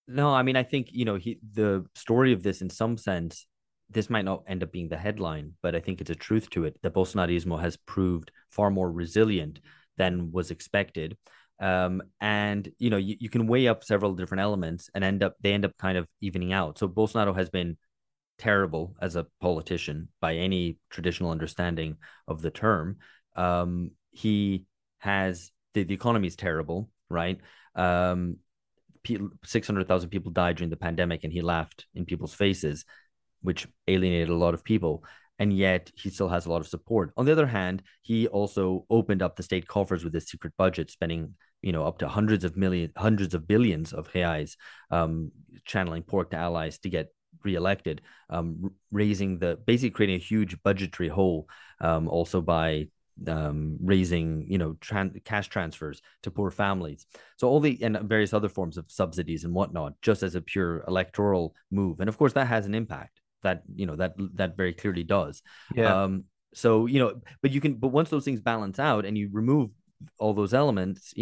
No, I mean, I think the story of this, in some sense, this might not end up being the headline, but I think it's a truth to it that Bolsonarismo has proved far more resilient than was expected. And you can weigh up several different elements and they end up kind of evening out. So Bolsonaro has been terrible as a politician by any traditional understanding of the term. He has the economy is terrible, right? 600,000 people died during the pandemic, and he laughed in people's faces, which alienated a lot of people. And yet he still has a lot of support. On the other hand, he also opened up the state coffers with his secret budget, spending up to hundreds of billions of reais, channeling pork to allies to get reelected, basically creating a huge budgetary hole, also by raising cash transfers to poor families, so and various other forms of subsidies and whatnot, just as a pure electoral move. And of course that has an impact, that very clearly does. But once those things balance out and you remove all those elements,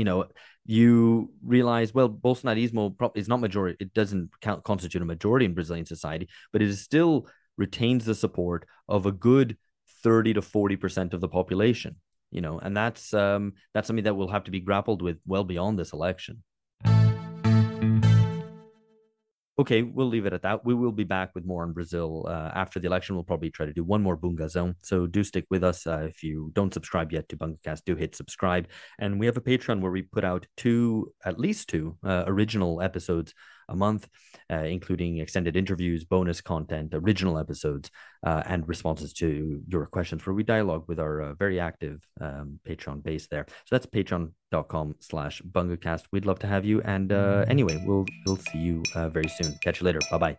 you realize, well, Bolsonarismo is not majority. It doesn't constitute a majority in Brazilian society, but it still retains the support of a good 30 to 40% of the population, and that's something that will have to be grappled with well beyond this election. Okay, we'll leave it at that. We will be back with more on Brazil after the election. We'll probably try to do one more Bungazão. So do stick with us. If you don't subscribe yet to Bungacast, do hit subscribe. And we have a Patreon where we put out at least two original episodes a month, including extended interviews, bonus content, original episodes, and responses to your questions, where we dialogue with our very active Patreon base there. So that's patreon.com/Bungacast. We'd love to have you. And anyway, we'll see you very soon. Catch you later. Bye-bye.